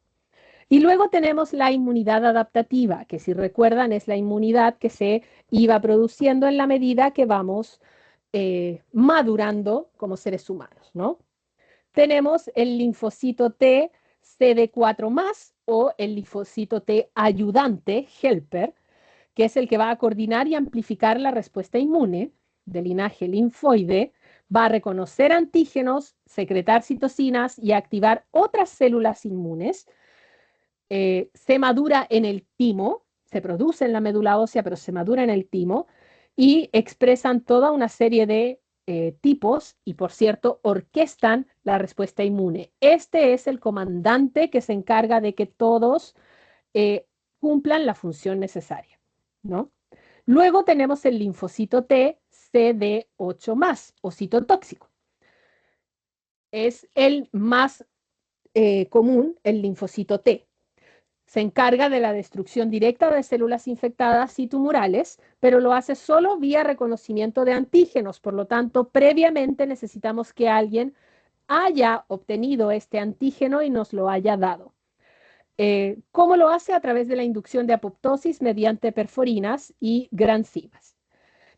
Y luego tenemos la inmunidad adaptativa, que si recuerdan es la inmunidad que se iba produciendo en la medida que vamos madurando como seres humanos, ¿no? Tenemos el linfocito T CD4+, o el linfocito T ayudante, helper, que es el que va a coordinar y amplificar la respuesta inmune del linaje linfoide, va a reconocer antígenos, secretar citocinas y activar otras células inmunes. Se madura en el timo, se produce en la médula ósea, pero se madura en el timo, y expresan toda una serie de tipos y, por cierto, orquestan la respuesta inmune. Este es el comandante que se encarga de que todos cumplan la función necesaria, ¿no? Luego tenemos el linfocito T CD8+, o citotóxico. Es el más común, el linfocito T. Se encarga de la destrucción directa de células infectadas y tumorales, pero lo hace solo vía reconocimiento de antígenos. Por lo tanto, previamente necesitamos que alguien haya obtenido este antígeno y nos lo haya dado. ¿Cómo lo hace? A través de la inducción de apoptosis mediante perforinas y granzimas.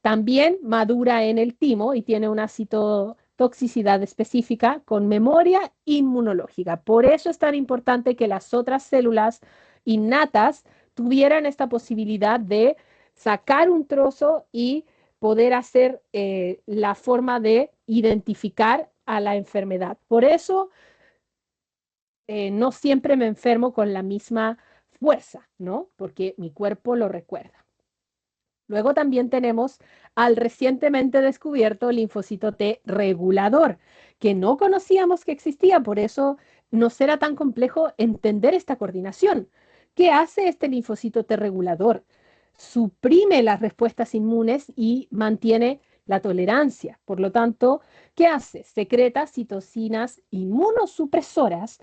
También madura en el timo y tiene una citotoxicidad específica con memoria inmunológica. Por eso es tan importante que las otras células innatas tuvieran esta posibilidad de sacar un trozo y poder hacer la forma de identificar a la enfermedad. Por eso no siempre me enfermo con la misma fuerza, ¿no? Porque mi cuerpo lo recuerda. Luego también tenemos al recientemente descubierto linfocito T regulador, que no conocíamos que existía, por eso nos era tan complejo entender esta coordinación. ¿Qué hace este linfocito T regulador? Suprime las respuestas inmunes y mantiene la tolerancia. Por lo tanto, ¿qué hace? Secreta citocinas inmunosupresoras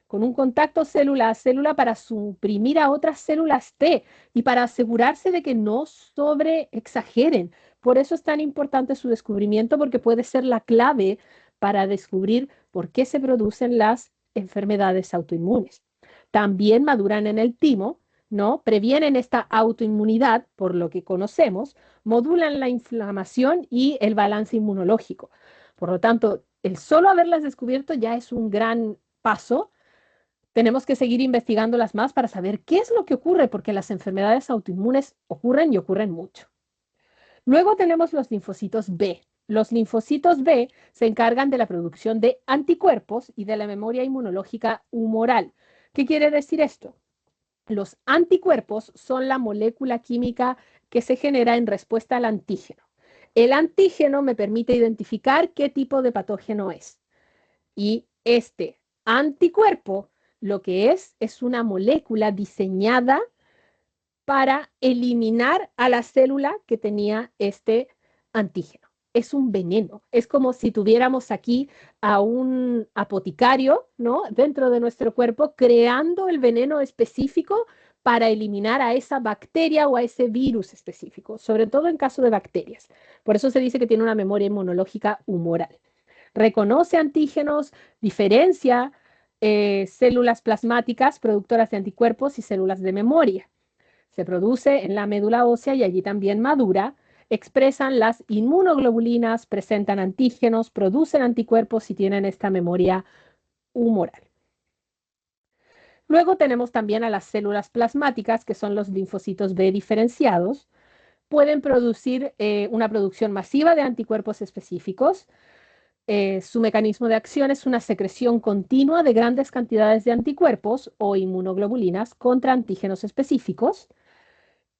con un contacto célula a célula para suprimir a otras células T y para asegurarse de que no sobreexageren. Por eso es tan importante su descubrimiento, porque puede ser la clave para descubrir por qué se producen las enfermedades autoinmunes. También maduran en el timo, ¿no? Previenen esta autoinmunidad, por lo que conocemos, modulan la inflamación y el balance inmunológico. Por lo tanto, el solo haberlas descubierto ya es un gran paso. Tenemos que seguir investigándolas más para saber qué es lo que ocurre, porque las enfermedades autoinmunes ocurren y ocurren mucho. Luego tenemos los linfocitos B. Los linfocitos B se encargan de la producción de anticuerpos y de la memoria inmunológica humoral. ¿Qué quiere decir esto? Los anticuerpos son la molécula química que se genera en respuesta al antígeno. El antígeno me permite identificar qué tipo de patógeno es. Y este anticuerpo lo que es una molécula diseñada para eliminar a la célula que tenía este antígeno. Es un veneno. Es como si tuviéramos aquí a un apotecario, ¿no? Dentro de nuestro cuerpo, creando el veneno específico para eliminar a esa bacteria o a ese virus específico, sobre todo en caso de bacterias. Por eso se dice que tiene una memoria inmunológica humoral. Reconoce antígenos, diferencia células plasmáticas productoras de anticuerpos y células de memoria. Se produce en la médula ósea y allí también madura. Expresan las inmunoglobulinas, presentan antígenos, producen anticuerpos y tienen esta memoria humoral. Luego tenemos también a las células plasmáticas, que son los linfocitos B diferenciados. Pueden producir una producción masiva de anticuerpos específicos. Su mecanismo de acción es una secreción continua de grandes cantidades de anticuerpos o inmunoglobulinas contra antígenos específicos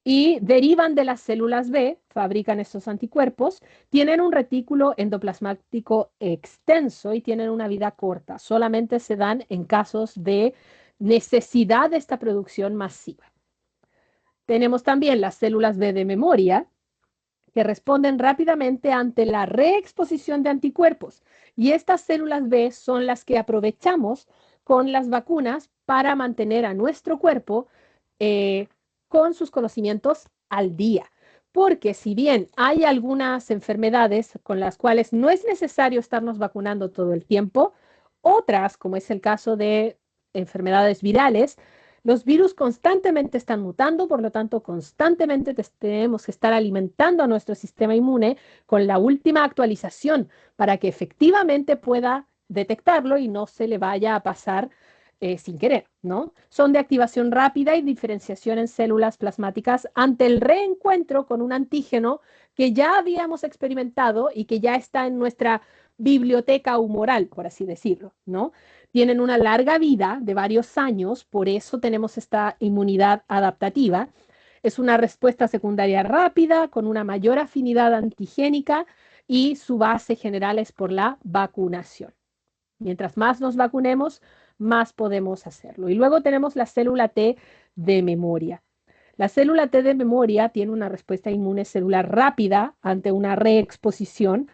y derivan de las células B, fabrican estos anticuerpos, tienen un retículo endoplasmático extenso y tienen una vida corta. Solamente se dan en casos de necesidad de esta producción masiva. Tenemos también las células B de memoria, que responden rápidamente ante la reexposición de anticuerpos. Y estas células B son las que aprovechamos con las vacunas para mantener a nuestro cuerpo con sus conocimientos al día. Porque si bien hay algunas enfermedades con las cuales no es necesario estarnos vacunando todo el tiempo, otras, como es el caso de enfermedades virales, los virus constantemente están mutando, por lo tanto, constantemente tenemos que estar alimentando a nuestro sistema inmune con la última actualización para que efectivamente pueda detectarlo y no se le vaya a pasar sin querer, ¿no? Son de activación rápida y diferenciación en células plasmáticas ante el reencuentro con un antígeno que ya habíamos experimentado y que ya está en nuestra biblioteca humoral, por así decirlo, ¿no? Tienen una larga vida de varios años, por eso tenemos esta inmunidad adaptativa. Es una respuesta secundaria rápida, con una mayor afinidad antigénica y su base general es por la vacunación. Mientras más nos vacunemos, más podemos hacerlo. Y luego tenemos la célula T de memoria. La célula T de memoria tiene una respuesta inmune celular rápida ante una reexposición,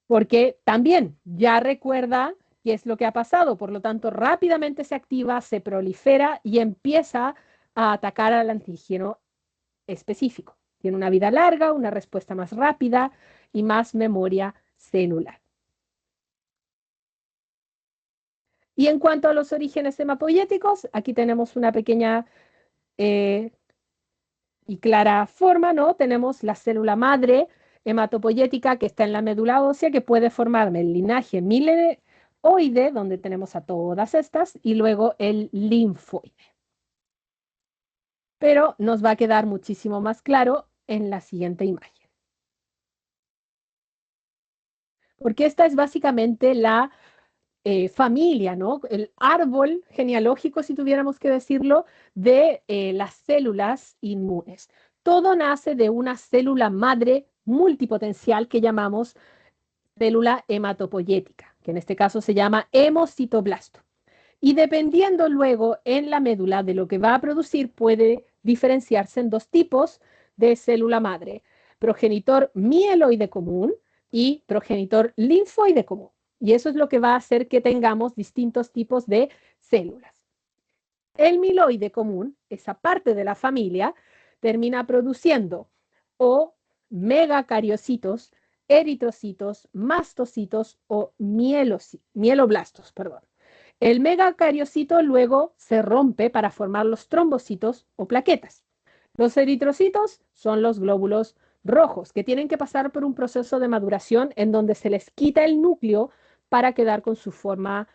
porque también ya recuerda qué es lo que ha pasado, por lo tanto rápidamente se activa, se prolifera y empieza a atacar al antígeno específico. Tiene una vida larga, una respuesta más rápida y más memoria celular. Y en cuanto a los orígenes hemapoyéticos, aquí tenemos una pequeña y clara forma, ¿no? Tenemos la célula madre hematopoyética que está en la médula ósea, que puede formarme el linaje mieloide, donde tenemos a todas estas, y luego el linfoide. Pero nos va a quedar muchísimo más claro en la siguiente imagen. Porque esta es básicamente la familia, ¿no? El árbol genealógico, si tuviéramos que decirlo, de las células inmunes. Todo nace de una célula madre multipotencial que llamamos célula hematopoyética, que en este caso se llama hemocitoblasto. Y dependiendo luego en la médula de lo que va a producir, puede diferenciarse en dos tipos de célula madre: progenitor mieloide común y progenitor linfoide común. Y eso es lo que va a hacer que tengamos distintos tipos de células. El mieloide común, esa parte de la familia, termina produciendo o megacariocitos, eritrocitos, mastocitos o mieloblastos, perdón. El megacariocito luego se rompe para formar los trombocitos o plaquetas. Los eritrocitos son los glóbulos rojos que tienen que pasar por un proceso de maduración en donde se les quita el núcleo para quedar con su forma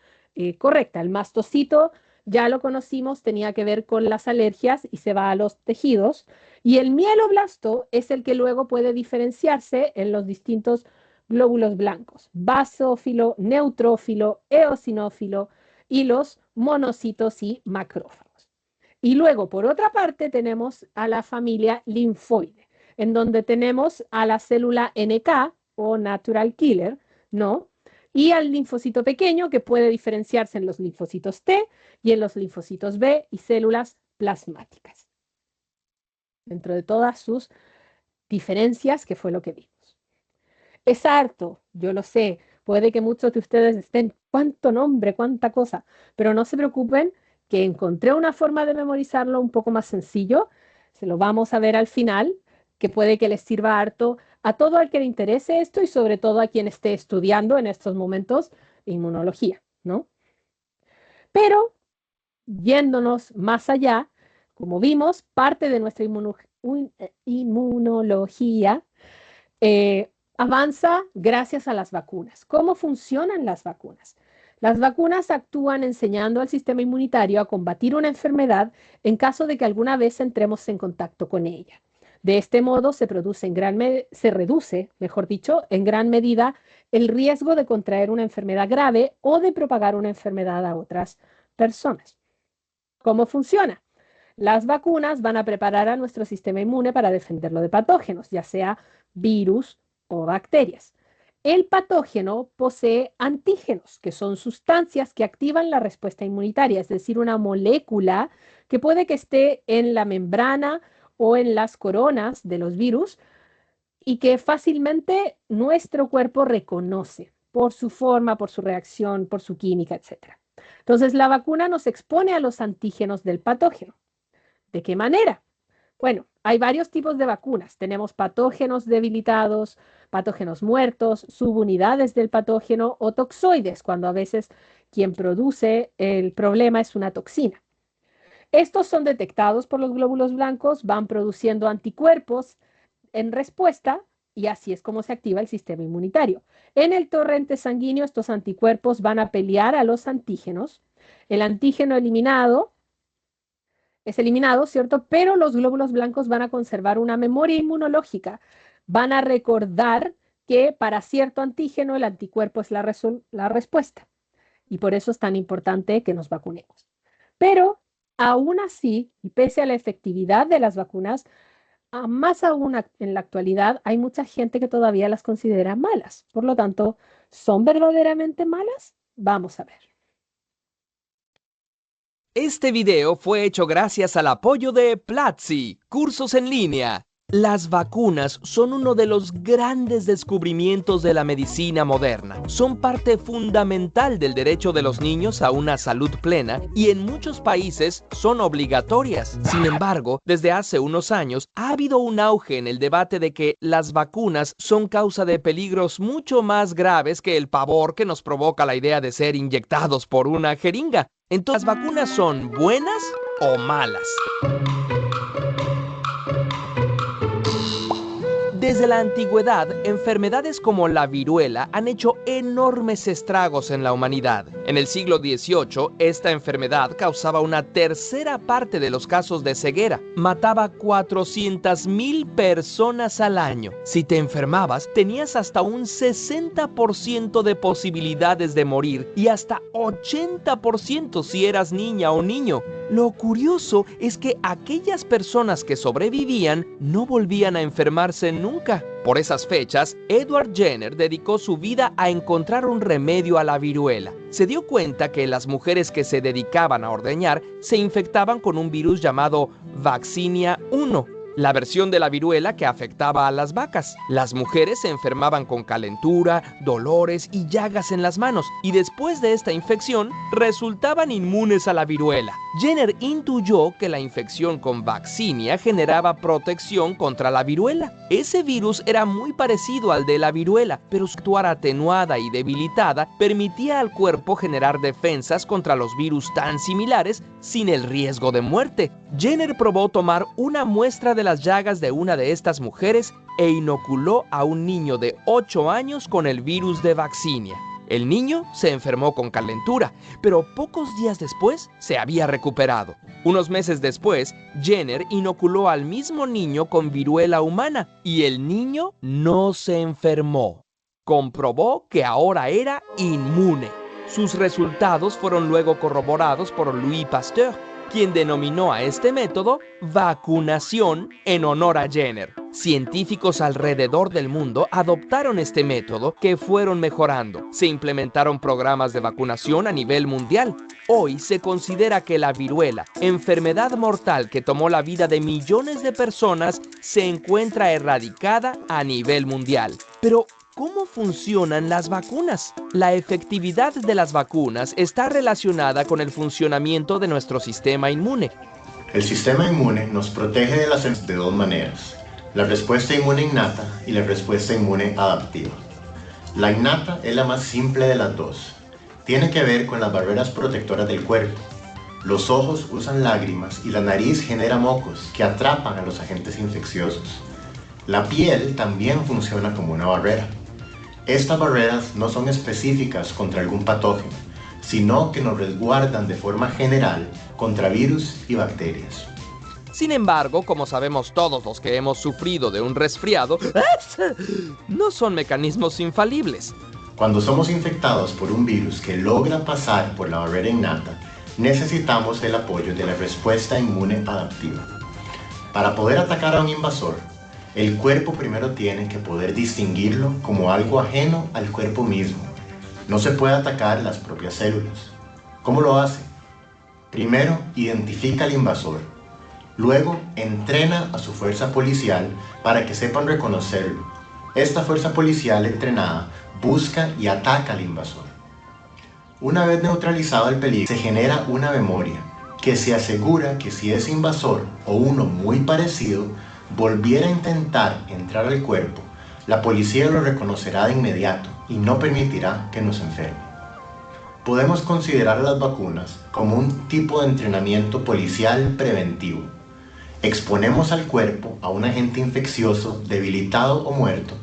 correcta. El mastocito, ya lo conocimos, tenía que ver con las alergias y se va a los tejidos. Y el mieloblasto es el que luego puede diferenciarse en los distintos glóbulos blancos: basófilo, neutrófilo, eosinófilo y los monocitos y macrófagos. Y luego, por otra parte, tenemos a la familia linfoide, en donde tenemos a la célula NK o natural killer, ¿no? Y al linfocito pequeño, que puede diferenciarse en los linfocitos T y en los linfocitos B y células plasmáticas. Dentro de todas sus diferencias, que fue lo que vimos. Es harto, yo lo sé, puede que muchos de ustedes estén, cuánto nombre, cuánta cosa, pero no se preocupen, que encontré una forma de memorizarlo un poco más sencillo, se lo vamos a ver al final, que puede que les sirva harto a todo el que le interese esto y sobre todo a quien esté estudiando en estos momentos inmunología, ¿no? Pero, yéndonos más allá, como vimos, parte de nuestra inmunología avanza gracias a las vacunas. ¿Cómo funcionan las vacunas? Las vacunas actúan enseñando al sistema inmunitario a combatir una enfermedad en caso de que alguna vez entremos en contacto con ella. De este modo se reduce, mejor dicho, en gran medida el riesgo de contraer una enfermedad grave o de propagar una enfermedad a otras personas. ¿Cómo funciona? Las vacunas van a preparar a nuestro sistema inmune para defenderlo de patógenos, ya sea virus o bacterias. El patógeno posee antígenos, que son sustancias que activan la respuesta inmunitaria, es decir, una molécula que puede que esté en la membrana o en las coronas de los virus y que fácilmente nuestro cuerpo reconoce por su forma, por su reacción, por su química, etc. Entonces, la vacuna nos expone a los antígenos del patógeno. ¿De qué manera? Bueno, hay varios tipos de vacunas. Tenemos patógenos debilitados, patógenos muertos, subunidades del patógeno o toxoides, cuando a veces quien produce el problema es una toxina. Estos son detectados por los glóbulos blancos, van produciendo anticuerpos en respuesta y así es como se activa el sistema inmunitario. En el torrente sanguíneo, estos anticuerpos van a pelear a los antígenos. El antígeno es eliminado, ¿cierto? Pero los glóbulos blancos van a conservar una memoria inmunológica. Van a recordar que para cierto antígeno el anticuerpo es la respuesta. Y por eso es tan importante que nos vacunemos. Pero Aún así, y pese a la efectividad de las vacunas, más aún en la actualidad hay mucha gente que todavía las considera malas. Por lo tanto, ¿son verdaderamente malas? Vamos a ver. Este video fue hecho gracias al apoyo de Platzi, cursos en línea. Las vacunas son uno de los grandes descubrimientos de la medicina moderna. Son parte fundamental del derecho de los niños a una salud plena y en muchos países son obligatorias. Sin embargo, desde hace unos años ha habido un auge en el debate de que las vacunas son causa de peligros mucho más graves que el pavor que nos provoca la idea de ser inyectados por una jeringa. Entonces, ¿las vacunas son buenas o malas? Desde la antigüedad, enfermedades como la viruela han hecho enormes estragos en la humanidad. En el siglo XVIII, esta enfermedad causaba una tercera parte de los casos de ceguera. Mataba 400,000 personas al año. Si te enfermabas, tenías hasta un 60% de posibilidades de morir y hasta 80% si eras niña o niño. Lo curioso es que aquellas personas que sobrevivían no volvían a enfermarse nunca. Por esas fechas, Edward Jenner dedicó su vida a encontrar un remedio a la viruela. Se dio cuenta que las mujeres que se dedicaban a ordeñar se infectaban con un virus llamado Vaccinia 1. La versión de la viruela que afectaba a las vacas. Las mujeres se enfermaban con calentura, dolores y llagas en las manos, y después de esta infección resultaban inmunes a la viruela. Jenner intuyó que la infección con Vaccinia generaba protección contra la viruela. Ese virus era muy parecido al de la viruela, pero su actuar atenuada y debilitada permitía al cuerpo generar defensas contra los virus tan similares sin el riesgo de muerte. Jenner probó tomar una muestra de las llagas de una de estas mujeres e inoculó a un niño de 8 años con el virus de Vaccinia. El niño se enfermó con calentura, pero pocos días después se había recuperado. Unos meses después, Jenner inoculó al mismo niño con viruela humana y el niño no se enfermó. Comprobó que ahora era inmune. Sus resultados fueron luego corroborados por Louis Pasteur, quien denominó a este método vacunación en honor a Jenner. Científicos alrededor del mundo adoptaron este método que fueron mejorando. Se implementaron programas de vacunación a nivel mundial. Hoy se considera que la viruela, enfermedad mortal que tomó la vida de millones de personas, se encuentra erradicada a nivel mundial. Pero, ¿cómo funcionan las vacunas? La efectividad de las vacunas está relacionada con el funcionamiento de nuestro sistema inmune. El sistema inmune nos protege de las enfermedades de dos maneras: la respuesta inmune innata y la respuesta inmune adaptiva. La innata es la más simple de las dos. Tiene que ver con las barreras protectoras del cuerpo. Los ojos usan lágrimas y la nariz genera mocos que atrapan a los agentes infecciosos. La piel también funciona como una barrera. Estas barreras no son específicas contra algún patógeno, sino que nos resguardan de forma general contra virus y bacterias. Sin embargo, como sabemos todos los que hemos sufrido de un resfriado, no son mecanismos infalibles. Cuando somos infectados por un virus que logra pasar por la barrera innata, necesitamos el apoyo de la respuesta inmune adaptiva. Para poder atacar a un invasor, el cuerpo primero tiene que poder distinguirlo como algo ajeno al cuerpo mismo. No se puede atacar las propias células. ¿Cómo lo hace? Primero, identifica al invasor. Luego, entrena a su fuerza policial para que sepan reconocerlo. Esta fuerza policial entrenada busca y ataca al invasor. Una vez neutralizado el peligro, se genera una memoria que se asegura que si ese invasor o uno muy parecido volviera a intentar entrar al cuerpo, la policía lo reconocerá de inmediato y no permitirá que nos enferme. Podemos considerar las vacunas como un tipo de entrenamiento policial preventivo. Exponemos al cuerpo a un agente infeccioso debilitado o muerto,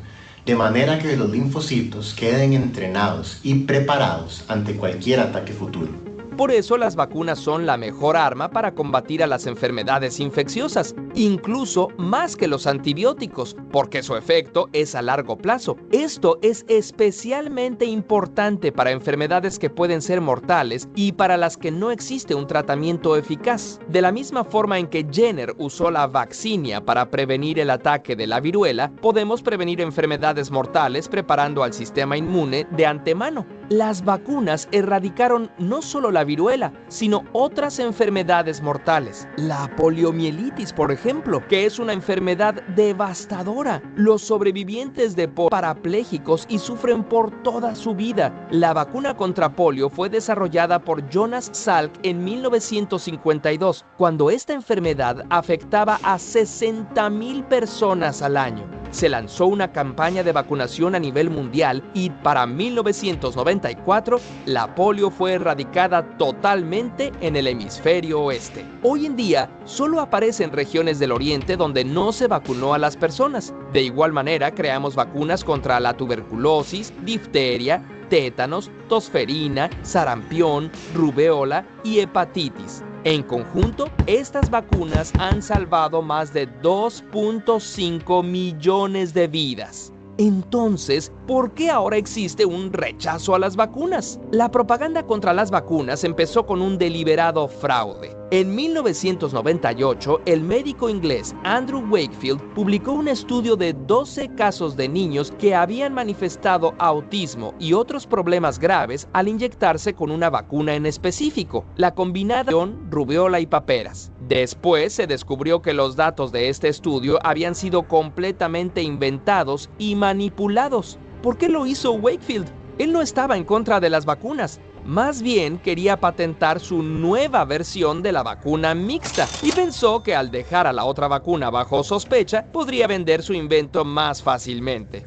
de manera que los linfocitos queden entrenados y preparados ante cualquier ataque futuro. Por eso las vacunas son la mejor arma para combatir a las enfermedades infecciosas, incluso más que los antibióticos, porque su efecto es a largo plazo. Esto es especialmente importante para enfermedades que pueden ser mortales y para las que no existe un tratamiento eficaz. De la misma forma en que Jenner usó la vaccinia para prevenir el ataque de la viruela, podemos prevenir enfermedades mortales preparando al sistema inmune de antemano. Las vacunas erradicaron no solo la viruela, sino otras enfermedades mortales. La poliomielitis, por ejemplo, que es una enfermedad devastadora. Los sobrevivientes de polio parapléjicos y sufren por toda su vida. La vacuna contra polio fue desarrollada por Jonas Salk en 1952, cuando esta enfermedad afectaba a 60,000 personas al año. Se lanzó una campaña de vacunación a nivel mundial y para 1994 la polio fue erradicada totalmente en el hemisferio oeste. Hoy en día solo aparece en regiones del oriente donde no se vacunó a las personas. De igual manera creamos vacunas contra la tuberculosis, difteria, tétanos, tosferina, sarampión, rubeola y hepatitis. En conjunto, estas vacunas han salvado más de 2.5 millones de vidas. Entonces, ¿por qué ahora existe un rechazo a las vacunas? La propaganda contra las vacunas empezó con un deliberado fraude. En 1998, el médico inglés Andrew Wakefield publicó un estudio de 12 casos de niños que habían manifestado autismo y otros problemas graves al inyectarse con una vacuna en específico, la combinación rubeola y paperas. Después se descubrió que los datos de este estudio habían sido completamente inventados y manipulados. ¿Por qué lo hizo Wakefield? Él no estaba en contra de las vacunas. Más bien quería patentar su nueva versión de la vacuna mixta y pensó que al dejar a la otra vacuna bajo sospecha podría vender su invento más fácilmente.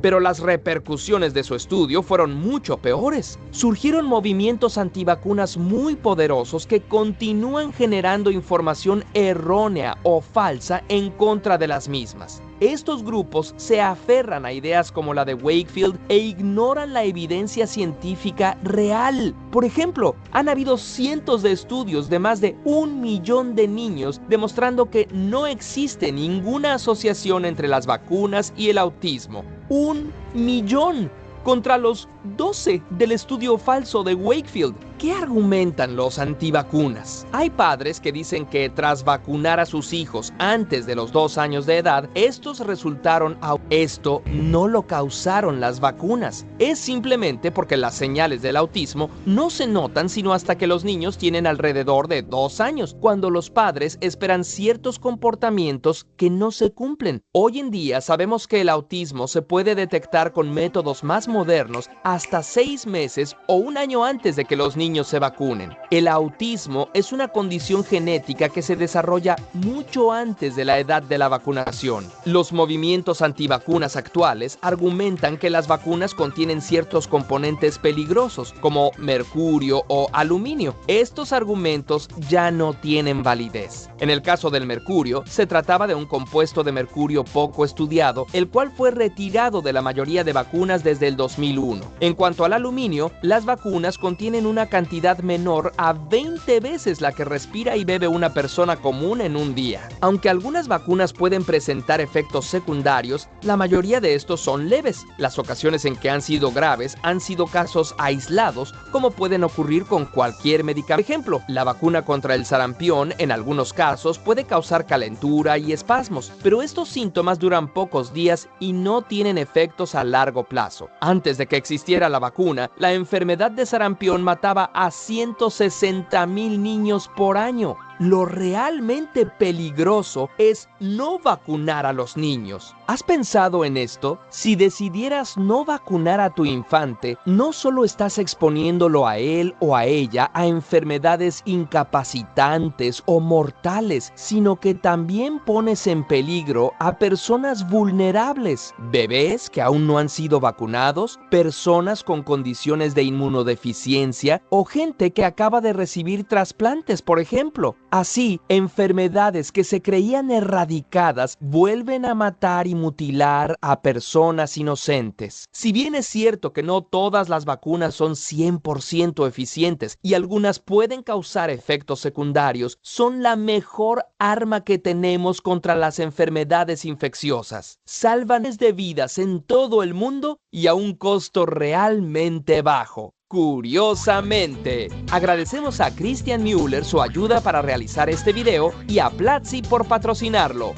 Pero las repercusiones de su estudio fueron mucho peores. Surgieron movimientos antivacunas muy poderosos que continúan generando información errónea o falsa en contra de las mismas. Estos grupos se aferran a ideas como la de Wakefield e ignoran la evidencia científica real. Por ejemplo, han habido cientos de estudios de más de 1 millón de niños demostrando que no existe ninguna asociación entre las vacunas y el autismo. 1 millón contra los 12 del estudio falso de Wakefield. ¿Qué argumentan los antivacunas? Hay padres que dicen que tras vacunar a sus hijos antes de los 2 años de edad, estos resultaron Esto no lo causaron las vacunas. Es simplemente porque las señales del autismo no se notan sino hasta que los niños tienen alrededor de 2 años, cuando los padres esperan ciertos comportamientos que no se cumplen. Hoy en día sabemos que el autismo se puede detectar con métodos más modernos hasta 6 meses o 1 año antes de que los niños se vacunen. El autismo es una condición genética que se desarrolla mucho antes de la edad de la vacunación. Los movimientos antivacunas actuales argumentan que las vacunas contienen ciertos componentes peligrosos, como mercurio o aluminio. Estos argumentos ya no tienen validez. En el caso del mercurio, se trataba de un compuesto de mercurio poco estudiado, el cual fue retirado de la mayoría de vacunas desde el 2001. En cuanto al aluminio, las vacunas contienen una cantidad menor a 20 veces la que respira y bebe una persona común en un día. Aunque algunas vacunas pueden presentar efectos secundarios, la mayoría de estos son leves. Las ocasiones en que han sido graves han sido casos aislados, como pueden ocurrir con cualquier medicamento. Por ejemplo, la vacuna contra el sarampión en algunos casos puede causar calentura y espasmos, pero estos síntomas duran pocos días y no tienen efectos a largo plazo. Antes de que existiera la vacuna, la enfermedad de sarampión mataba a 160,000 niños por año. Lo realmente peligroso es no vacunar a los niños. ¿Has pensado en esto? Si decidieras no vacunar a tu infante, no solo estás exponiéndolo a él o a ella a enfermedades incapacitantes o mortales, sino que también pones en peligro a personas vulnerables, bebés que aún no han sido vacunados, personas con condiciones de inmunodeficiencia o gente que acaba de recibir trasplantes, por ejemplo. Así, enfermedades que se creían erradicadas vuelven a matar y mutilar a personas inocentes. Si bien es cierto que no todas las vacunas son 100% eficientes y algunas pueden causar efectos secundarios, son la mejor arma que tenemos contra las enfermedades infecciosas. Salvan miles de vidas en todo el mundo y a un costo realmente bajo. Curiosamente, agradecemos a Christian Müller su ayuda para realizar este video y a Platzi por patrocinarlo.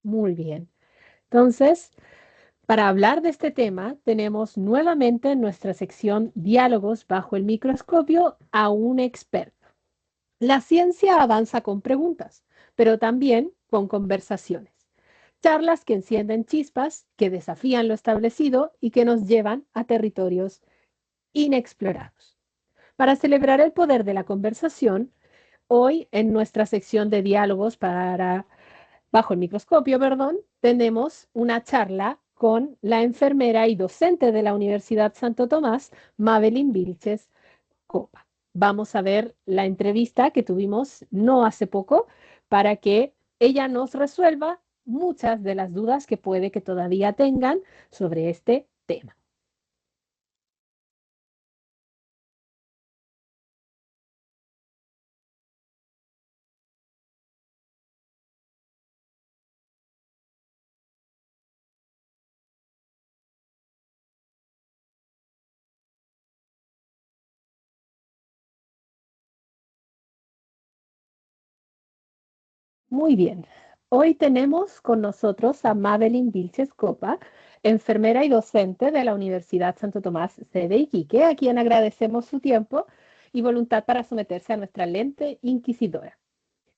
Muy bien. Entonces, para hablar de este tema, tenemos nuevamente en nuestra sección Diálogos bajo el microscopio a un experto. La ciencia avanza con preguntas, pero también con conversaciones. Charlas que encienden chispas, que desafían lo establecido y que nos llevan a territorios inexplorados. Para celebrar el poder de la conversación, hoy en nuestra sección de diálogos bajo el microscopio, tenemos una charla con la enfermera y docente de la Universidad Santo Tomás, Mabelin Vilches Copa. Vamos a ver la entrevista que tuvimos no hace poco para que ella nos resuelva muchas de las dudas que puede que todavía tengan sobre este tema. Muy bien. Hoy tenemos con nosotros a Mabelin Vilches Copa, enfermera y docente de la Universidad Santo Tomás, sede Iquique, a quien agradecemos su tiempo y voluntad para someterse a nuestra lente inquisidora.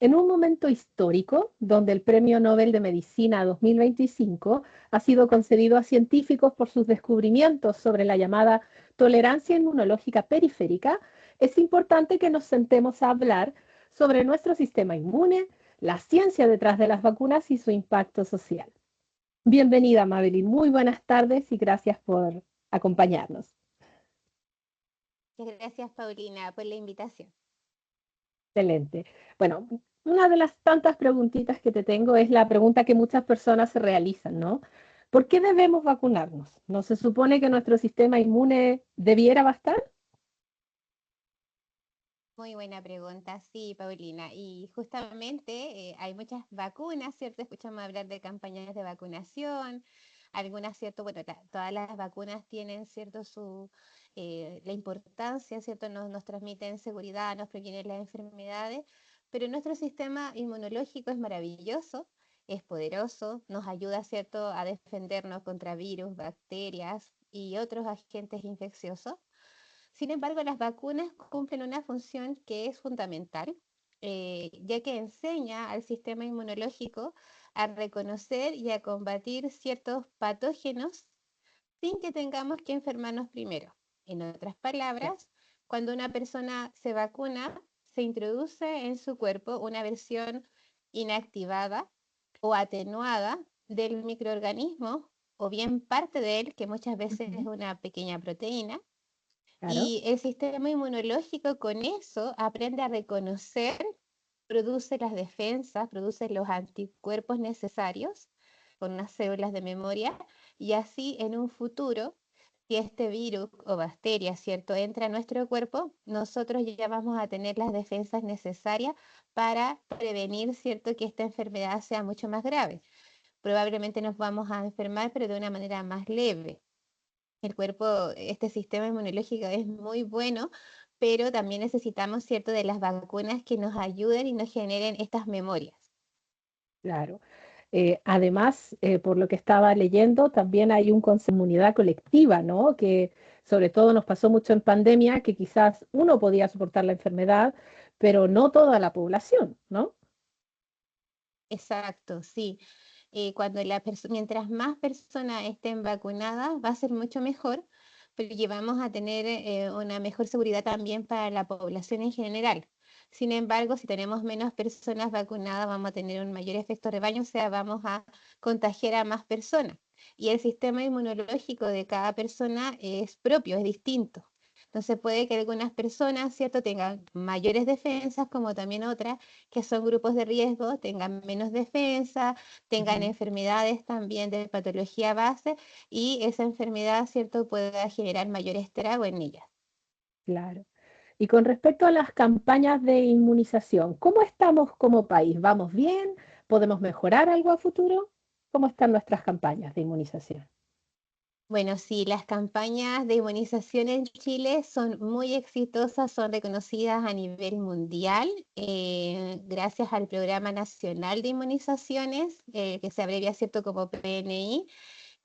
En un momento histórico, donde el Premio Nobel de Medicina 2025 ha sido concedido a científicos por sus descubrimientos sobre la llamada tolerancia inmunológica periférica, es importante que nos sentemos a hablar sobre nuestro sistema inmune, la ciencia detrás de las vacunas y su impacto social. Bienvenida, Mabelin. Muy buenas tardes y gracias por acompañarnos. Muchas gracias, Paulina, por la invitación. Excelente. Bueno, una de las tantas preguntitas que te tengo es la pregunta que muchas personas se realizan, ¿no? ¿Por qué debemos vacunarnos? ¿No se supone que nuestro sistema inmune debiera bastar? Muy buena pregunta, sí, Paulina. Y justamente hay muchas vacunas, ¿cierto? Escuchamos hablar de campañas de vacunación, algunas, ¿cierto? Bueno, todas las vacunas tienen, ¿cierto? La importancia, ¿cierto? Nos transmiten seguridad, nos previenen las enfermedades, pero nuestro sistema inmunológico es maravilloso, es poderoso, nos ayuda, ¿cierto? A defendernos contra virus, bacterias y otros agentes infecciosos. Sin embargo, las vacunas cumplen una función que es fundamental, ya que enseña al sistema inmunológico a reconocer y a combatir ciertos patógenos sin que tengamos que enfermarnos primero. En otras palabras, cuando una persona se vacuna, se introduce en su cuerpo una versión inactivada o atenuada del microorganismo, o bien parte de él, que muchas veces es una pequeña proteína, Claro. y el sistema inmunológico con eso aprende a reconocer, produce las defensas, produce los anticuerpos necesarios con unas células de memoria, y así en un futuro, si este virus o bacteria, ¿cierto?, entra a nuestro cuerpo, nosotros ya vamos a tener las defensas necesarias para prevenir, ¿cierto?, que esta enfermedad sea mucho más grave. Probablemente nos vamos a enfermar, pero de una manera más leve. El cuerpo, este sistema inmunológico es muy bueno, pero también necesitamos, ¿cierto?, de las vacunas que nos ayuden y nos generen estas memorias. Claro. Además, por lo que estaba leyendo, también hay un concepto de inmunidad colectiva, ¿no? Que sobre todo nos pasó mucho en pandemia, que quizás uno podía soportar la enfermedad, pero no toda la población, ¿no? Exacto, sí. Mientras más personas estén vacunadas, va a ser mucho mejor, porque vamos a tener una mejor seguridad también para la población en general. Sin embargo, si tenemos menos personas vacunadas, vamos a tener un mayor efecto rebaño, o sea, vamos a contagiar a más personas. Y el sistema inmunológico de cada persona es propio, es distinto. Entonces puede que algunas personas, ¿cierto?, tengan mayores defensas, como también otras que son grupos de riesgo, tengan menos defensa, tengan enfermedades también de patología base y esa enfermedad, ¿cierto?, pueda generar mayor estrago en ellas. Claro. Y con respecto a las campañas de inmunización, ¿cómo estamos como país? ¿Vamos bien? ¿Podemos mejorar algo a futuro? ¿Cómo están nuestras campañas de inmunización? Bueno, sí, las campañas de inmunización en Chile son muy exitosas, son reconocidas a nivel mundial, gracias al Programa Nacional de Inmunizaciones, que se abrevia, ¿cierto?, como PNI,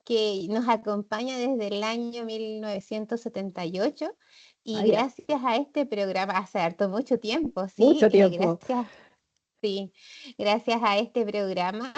que nos acompaña desde el año 1978 y Ah, ya, gracias a este programa, hace harto mucho tiempo, sí, mucho tiempo. sí, gracias a este programa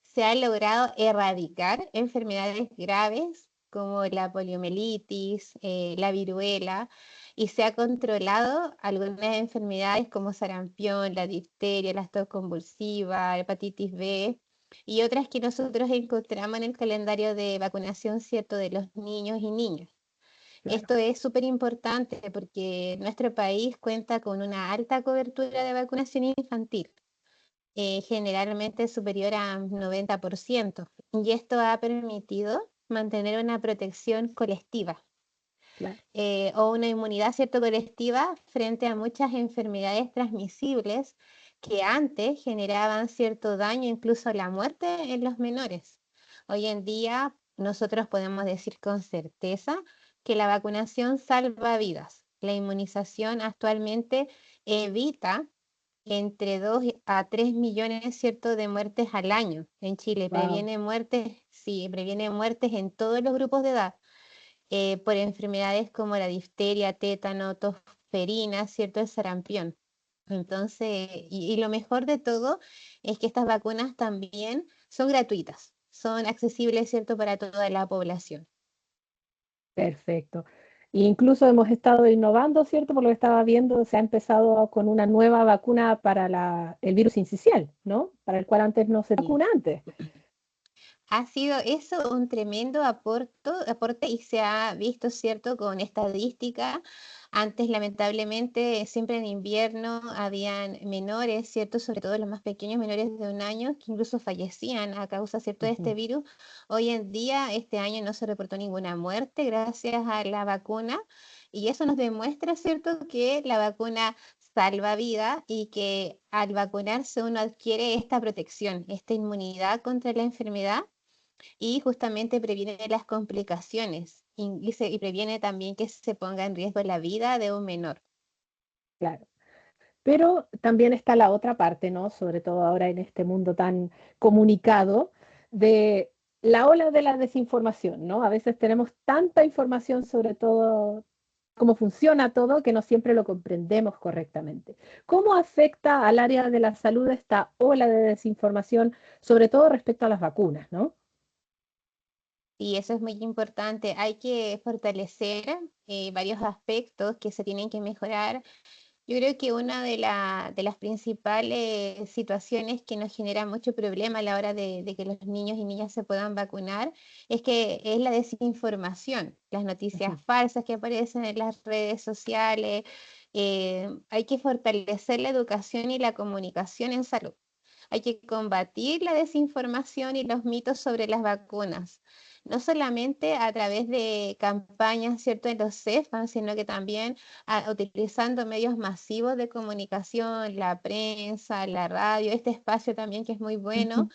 se ha logrado erradicar enfermedades graves como la poliomielitis, la viruela, y se ha controlado algunas enfermedades como sarampión, la difteria, la tos convulsiva, hepatitis B y otras que nosotros encontramos en el calendario de vacunación, ¿cierto?, de los niños y niñas. Claro. Esto es súper importante porque nuestro país cuenta con una alta cobertura de vacunación infantil, generalmente superior a 90%, y esto ha permitido mantener una protección colectiva Claro. o una inmunidad, ¿cierto?, colectiva frente a muchas enfermedades transmisibles que antes generaban cierto daño, incluso la muerte en los menores. Hoy en día nosotros podemos decir con certeza que la vacunación salva vidas. La inmunización actualmente evita entre 2 a 3 millones, ¿cierto?, de muertes al año en Chile. Wow. Previene muertes, sí, previene muertes en todos los grupos de edad por enfermedades como la difteria, tétano, tosferina, ¿cierto?, el sarampión. Entonces, y lo mejor de todo es que estas vacunas también son gratuitas, son accesibles, ¿cierto?, para toda la población. Perfecto. E incluso hemos estado innovando, ¿cierto? Por lo que estaba viendo, se ha empezado con una nueva vacuna para el virus incisional, ¿no? Para el cual antes no se Sí. vacuna antes. Ha sido eso un tremendo aporte y se ha visto, ¿cierto?, con estadística. Antes, lamentablemente, siempre en invierno habían menores, ¿cierto?, sobre todo los más pequeños, menores de 1 año, que incluso fallecían a causa, ¿cierto?, de este Ujú. virus. Hoy en día, este año no se reportó ninguna muerte gracias a la vacuna y eso nos demuestra, ¿cierto?, que la vacuna salva vida y que al vacunarse uno adquiere esta protección, esta inmunidad contra la enfermedad y justamente previene las complicaciones y previene también que se ponga en riesgo la vida de un menor. Claro. Pero también está la otra parte, ¿no? Sobre todo ahora en este mundo tan comunicado, de la ola de la desinformación, ¿no? A veces tenemos tanta información sobre todo cómo funciona todo que no siempre lo comprendemos correctamente. ¿Cómo afecta al área de la salud esta ola de desinformación, sobre todo respecto a las vacunas, ¿no? Y eso es muy importante. Hay que fortalecer varios aspectos que se tienen que mejorar. Yo creo que una de las principales situaciones que nos genera mucho problema a la hora de que los niños y niñas se puedan vacunar es que es la desinformación, las noticias Ujú. falsas que aparecen en las redes sociales. Hay que fortalecer la educación y la comunicación en salud. Hay que combatir la desinformación y los mitos sobre las vacunas, no solamente a través de campañas, ¿cierto?, en los CEFA, sino que también utilizando medios masivos de comunicación, la prensa, la radio, este espacio también que es muy bueno, Ujú.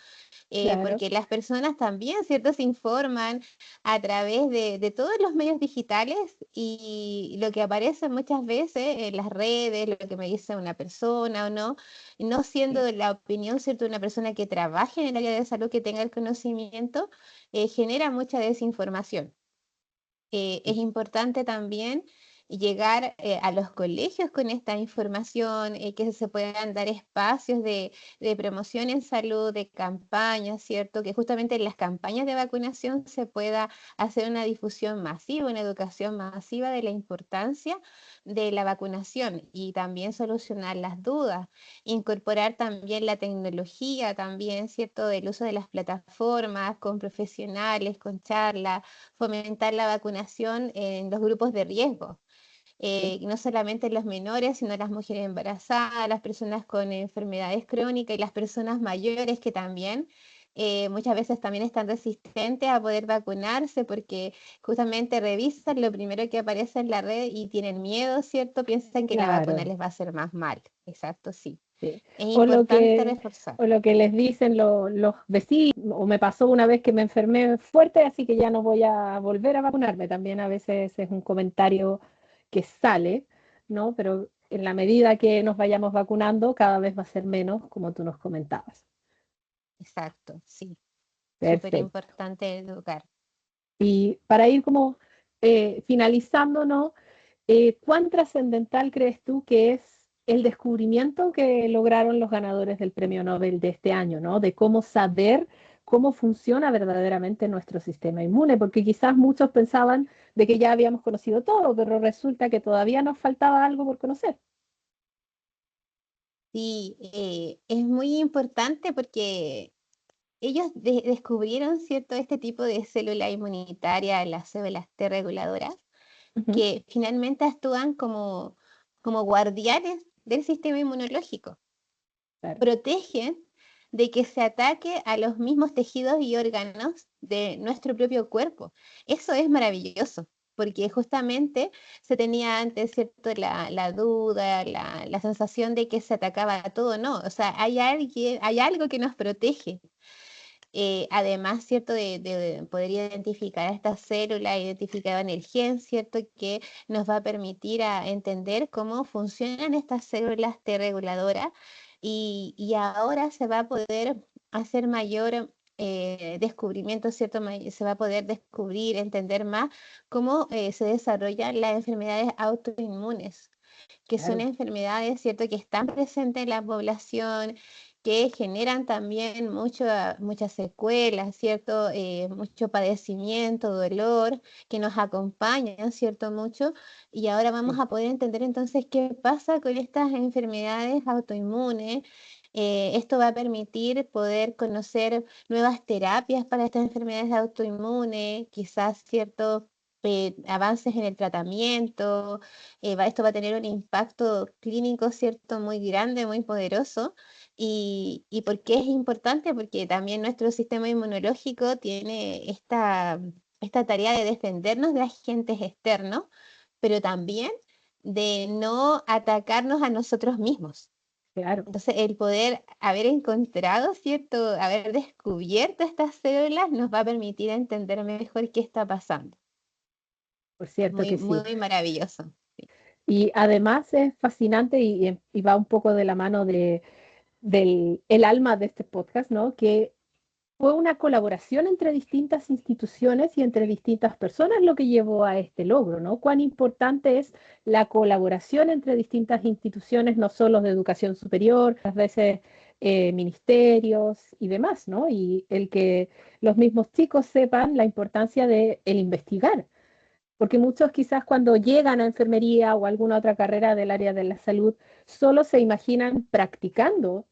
Claro. porque las personas también, ¿cierto?, se informan a través de todos los medios digitales y lo que aparece muchas veces en las redes, lo que me dice una persona o no, no siendo la opinión, ¿cierto?, de una persona que trabaje en el área de salud, que tenga el conocimiento, genera mucha desinformación. Es importante también llegar a los colegios con esta información, que se puedan dar espacios de promoción en salud, de campañas, ¿cierto? Que justamente en las campañas de vacunación se pueda hacer una difusión masiva, una educación masiva de la importancia de la vacunación y también solucionar las dudas, incorporar también la tecnología, también, ¿cierto? El uso de las plataformas con profesionales, con charlas, fomentar la vacunación en los grupos de riesgo. no solamente los menores, sino las mujeres embarazadas, las personas con enfermedades crónicas y las personas mayores que también muchas veces también están resistentes a poder vacunarse porque justamente revisan lo primero que aparece en la red y tienen miedo, ¿cierto? Piensan que la vacuna Claro, les va a hacer más mal. Exacto, sí. sí. Es O lo importante que, reforzar. o lo que les dicen los vecinos, o me pasó una vez que me enfermé fuerte, así que ya no voy a volver a vacunarme. También a veces es un comentario que sale, ¿no? Pero en la medida que nos vayamos vacunando, cada vez va a ser menos, como tú nos comentabas. Exacto, sí. Súper Perfecto. importante educar. Y para ir como finalizando, ¿no? ¿Cuán trascendental crees tú que es el descubrimiento que lograron los ganadores del Premio Nobel de este año, ¿no? De cómo saber cómo funciona verdaderamente nuestro sistema inmune, porque quizás muchos pensaban de que ya habíamos conocido todo, pero resulta que todavía nos faltaba algo por conocer. Sí, es muy importante porque ellos descubrieron, ¿cierto?, este tipo de célula inmunitaria, las células T reguladoras, Ujú, que finalmente actúan como guardianes del sistema inmunológico. claro, Protegen de que se ataque a los mismos tejidos y órganos de nuestro propio cuerpo. Eso es maravilloso, porque justamente se tenía antes, ¿cierto?, la duda, la sensación de que se atacaba a todo, no, o sea, hay algo que nos protege. Además, ¿cierto?, de poder identificar a esta célula identificada en el gen, ¿cierto?, que nos va a permitir a entender cómo funcionan estas células T reguladoras y ahora se va a poder hacer mayor descubrimiento, ¿cierto? Se va a poder descubrir, entender más cómo se desarrollan las enfermedades autoinmunes, que son claro. enfermedades, ¿cierto?, que están presentes en la población, que generan también muchas secuelas, ¿cierto? Mucho padecimiento, dolor, que nos acompañan, ¿cierto? Mucho. Y ahora vamos Sí. a poder entender entonces qué pasa con estas enfermedades autoinmunes. Esto va a permitir poder conocer nuevas terapias para estas enfermedades autoinmunes, quizás, ¿cierto? Avances en el tratamiento, esto va a tener un impacto clínico, ¿cierto? Muy grande, muy poderoso. ¿Y por qué es importante? Porque también nuestro sistema inmunológico tiene esta tarea de defendernos de agentes externos, pero también de no atacarnos a nosotros mismos. Claro, Entonces, el poder haber encontrado, ¿cierto? Haber descubierto estas células nos va a permitir entender mejor qué está pasando. por cierto Muy, que sí. muy maravilloso. Sí. Y además es fascinante y va un poco de la mano del el alma de este podcast, ¿no? Que fue una colaboración entre distintas instituciones y entre distintas personas lo que llevó a este logro, ¿no? Cuán importante es la colaboración entre distintas instituciones, no solo de educación superior, a veces ministerios y demás, ¿no? Y el que los mismos chicos sepan la importancia de el investigar, porque muchos quizás cuando llegan a enfermería o alguna otra carrera del área de la salud, solo se imaginan practicando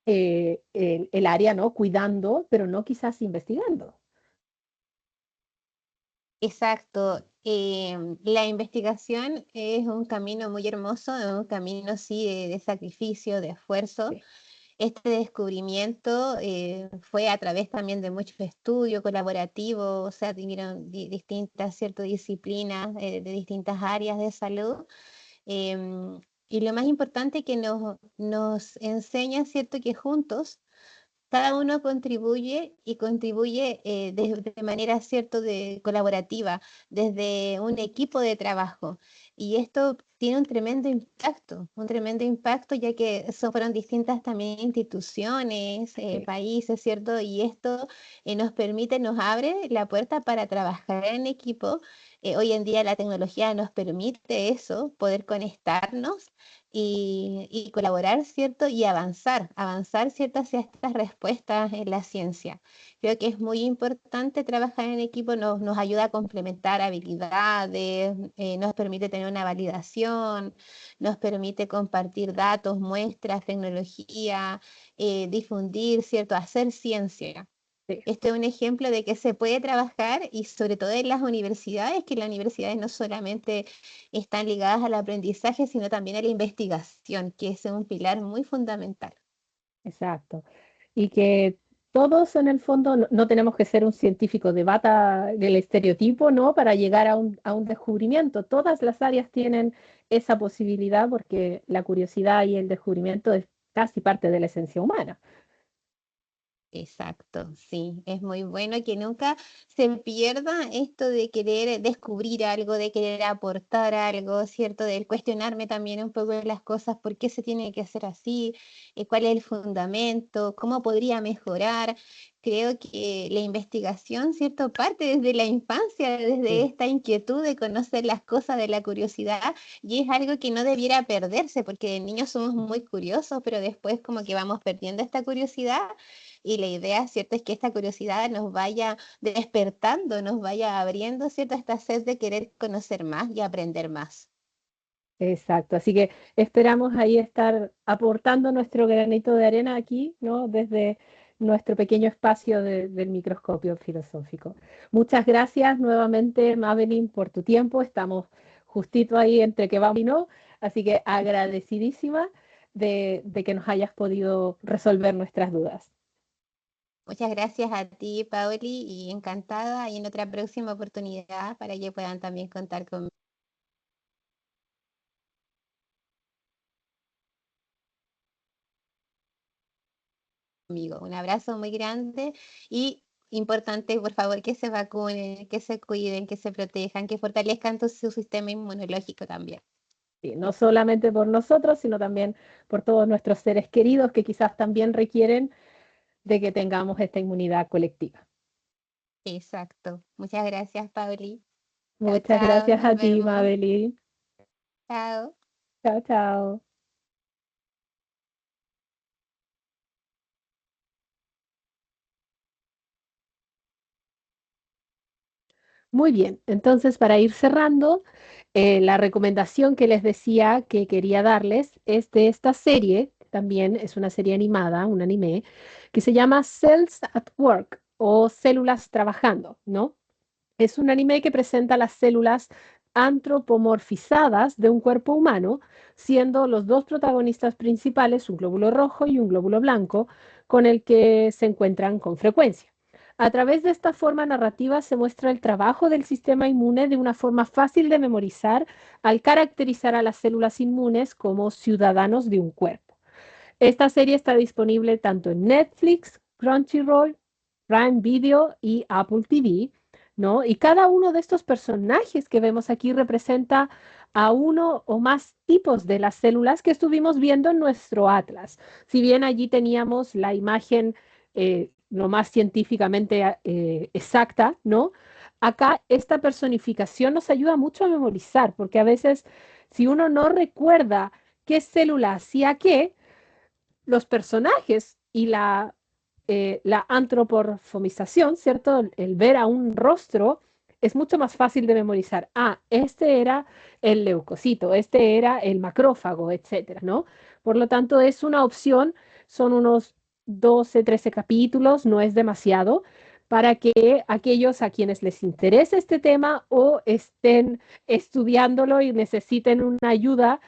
el área, ¿no? Cuidando, pero no quizás investigando. Exacto. La investigación es un camino muy hermoso, es un camino, sí, de sacrificio, de esfuerzo. Sí, Este descubrimiento fue a través también de muchos estudios colaborativos, o sea, vinieron distintas, ciertas disciplinas de distintas áreas de salud. em, y lo más importante que nos enseña, ¿cierto?, que juntos cada uno contribuye y contribuye de manera, cierto, colaborativa, desde un equipo de trabajo. Y esto tiene un tremendo impacto, ya que fueron distintas también instituciones, sí, países, ¿cierto? Y esto nos permite, nos abre la puerta para trabajar en equipo. Hoy en día la tecnología nos permite eso, poder conectarnos y colaborar, ¿cierto? Y avanzar, ¿cierto?, hacia estas respuestas en la ciencia. Creo que es muy importante trabajar en equipo, nos ayuda a complementar habilidades, nos permite tener una validación, nos permite compartir datos, muestras, tecnología, difundir, ¿cierto?, hacer ciencia. Sí. Este es un ejemplo de que se puede trabajar y sobre todo en las universidades, que las universidades no solamente están ligadas al aprendizaje, sino también a la investigación, que es un pilar muy fundamental. Exacto. Y que todos en el fondo no tenemos que ser un científico de bata del estereotipo, ¿no? Para llegar a un descubrimiento. Todas las áreas tienen esa posibilidad porque la curiosidad y el descubrimiento es casi parte de la esencia humana. Exacto, sí, es muy bueno que nunca se pierda esto de querer descubrir algo, de querer aportar algo, ¿cierto? Del cuestionarme también un poco de las cosas, por qué se tiene que hacer así, cuál es el fundamento, cómo podría mejorar. Creo que la investigación, ¿cierto? Parte desde la infancia, desde Sí. esta inquietud de conocer las cosas, de la curiosidad, y es algo que no debiera perderse, porque de niños somos muy curiosos, pero después como que vamos perdiendo esta curiosidad y la idea, ¿cierto?, es que esta curiosidad nos vaya despertando, nos vaya abriendo, ¿cierto?, esta sed de querer conocer más y aprender más. Exacto, así que esperamos ahí estar aportando nuestro granito de arena aquí, ¿no? Desde nuestro pequeño espacio del microscopio filosófico. Muchas gracias nuevamente, Madeline, por tu tiempo. Estamos justito ahí entre que vamos y no, así que agradecidísima de que nos hayas podido resolver nuestras dudas. Muchas gracias a ti, Pauli, y encantada y en otra próxima oportunidad para que puedan también contar conmigo. Un abrazo muy grande y importante, por favor, que se vacunen, que se cuiden, que se protejan, que fortalezcan su sistema inmunológico también. Sí, no solamente por nosotros, sino también por todos nuestros seres queridos que quizás también requieren de que tengamos esta inmunidad colectiva. Exacto. Muchas gracias, Pauli. Chao, Muchas chao, gracias nos a ti, vemos. Madeline. Chao. Chao, chao. Muy bien, entonces para ir cerrando, la recomendación que les decía que quería darles es de esta serie, también es una serie animada, un anime, que se llama Cells at Work o Células Trabajando, ¿no? Es un anime que presenta las células antropomorfizadas de un cuerpo humano, siendo los dos protagonistas principales un glóbulo rojo y un glóbulo blanco, con el que se encuentran con frecuencia. A través de esta forma narrativa se muestra el trabajo del sistema inmune de una forma fácil de memorizar al caracterizar a las células inmunes como ciudadanos de un cuerpo. Esta serie está disponible tanto en Netflix, Crunchyroll, Prime Video y Apple TV, ¿no? Y cada uno de estos personajes que vemos aquí representa a uno o más tipos de las células que estuvimos viendo en nuestro atlas. Si bien allí teníamos la imagen lo más científicamente exacta, ¿no? Acá esta personificación nos ayuda mucho a memorizar, porque a veces si uno no recuerda qué célula hacía qué, los personajes y la antropomorfización, ¿cierto? El ver a un rostro es mucho más fácil de memorizar. Ah, este era el leucocito, este era el macrófago, etcétera, ¿no? Por lo tanto, es una opción, son unos 12, 13 capítulos, no es demasiado, para que aquellos a quienes les interese este tema o estén estudiándolo y necesiten una ayuda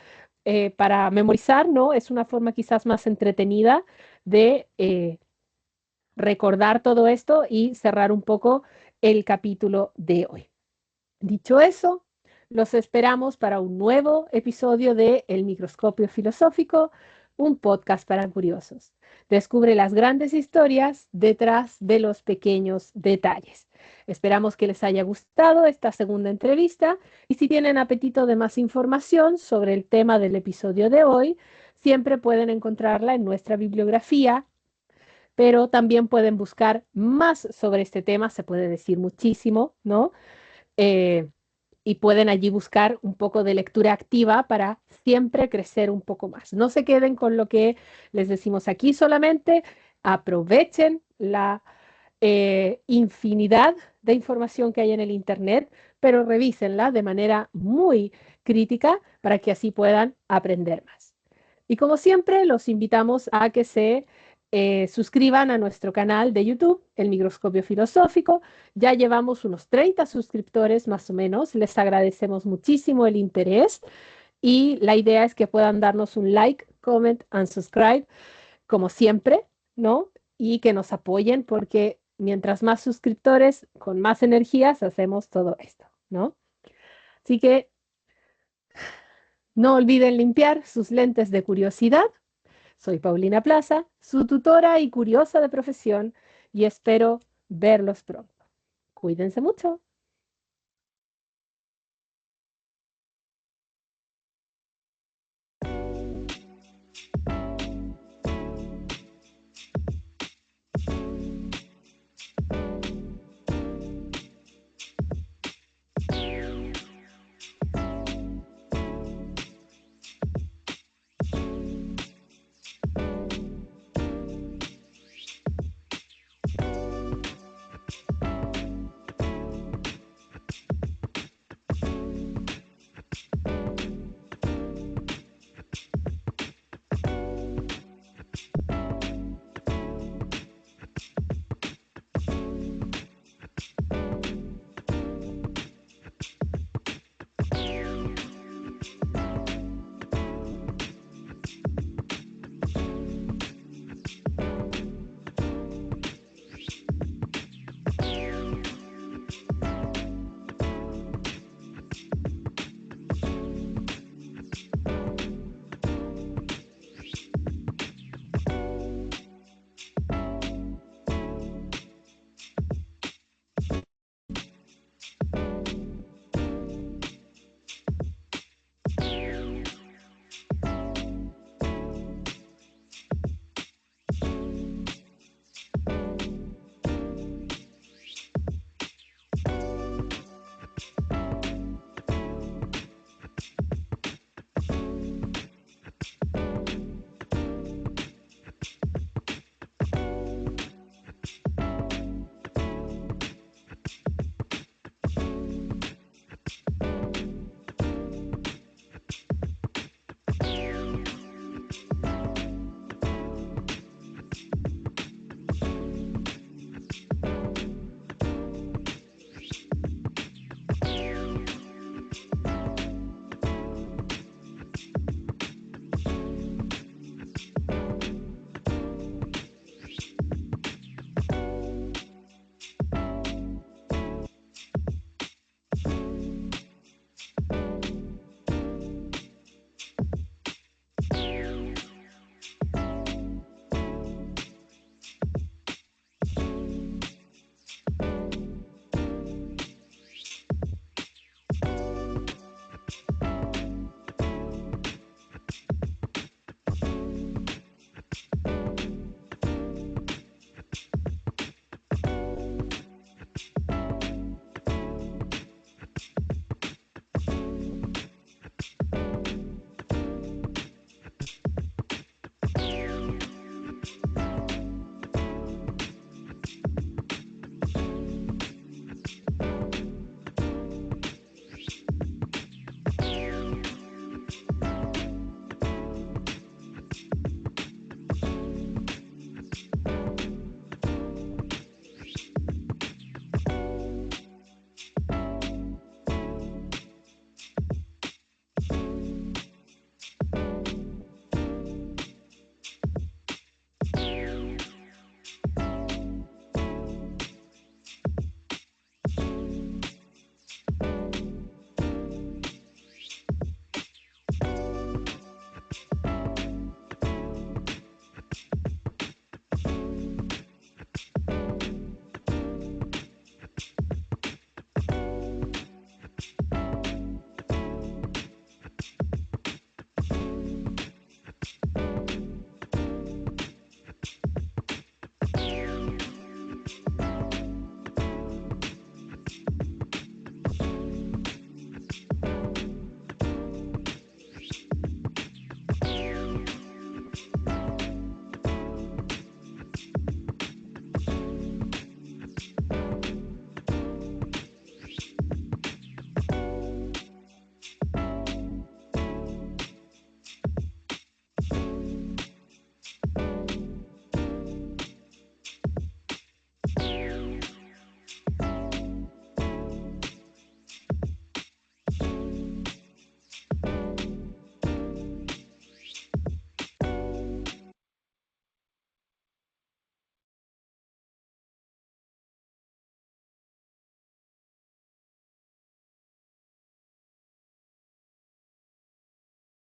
para memorizar, ¿no? Es una forma quizás más entretenida de recordar todo esto y cerrar un poco el capítulo de hoy. Dicho eso, los esperamos para un nuevo episodio de El Microscopio Filosófico, un podcast para curiosos. Descubre las grandes historias detrás de los pequeños detalles. Esperamos que les haya gustado esta segunda entrevista y si tienen apetito de más información sobre el tema del episodio de hoy, siempre pueden encontrarla en nuestra bibliografía, pero también pueden buscar más sobre este tema, se puede decir muchísimo, ¿no? Eh, y pueden allí buscar un poco de lectura activa para siempre crecer un poco más. No se queden con lo que les decimos aquí solamente, aprovechen la infinidad de información que hay en el Internet, pero revísenla de manera muy crítica para que así puedan aprender más. Y como siempre, los invitamos a que se suscriban a nuestro canal de YouTube, El Microscopio Filosófico. Ya llevamos unos 30 suscriptores más o menos. Les agradecemos muchísimo el interés y la idea es que puedan darnos un like, comment and subscribe, como siempre, ¿no? Y que nos apoyen porque mientras más suscriptores, con más energías, hacemos todo esto, ¿no? Así que no olviden limpiar sus lentes de curiosidad. Soy Paulina Plaza, su tutora y curiosa de profesión, y espero verlos pronto. Cuídense mucho.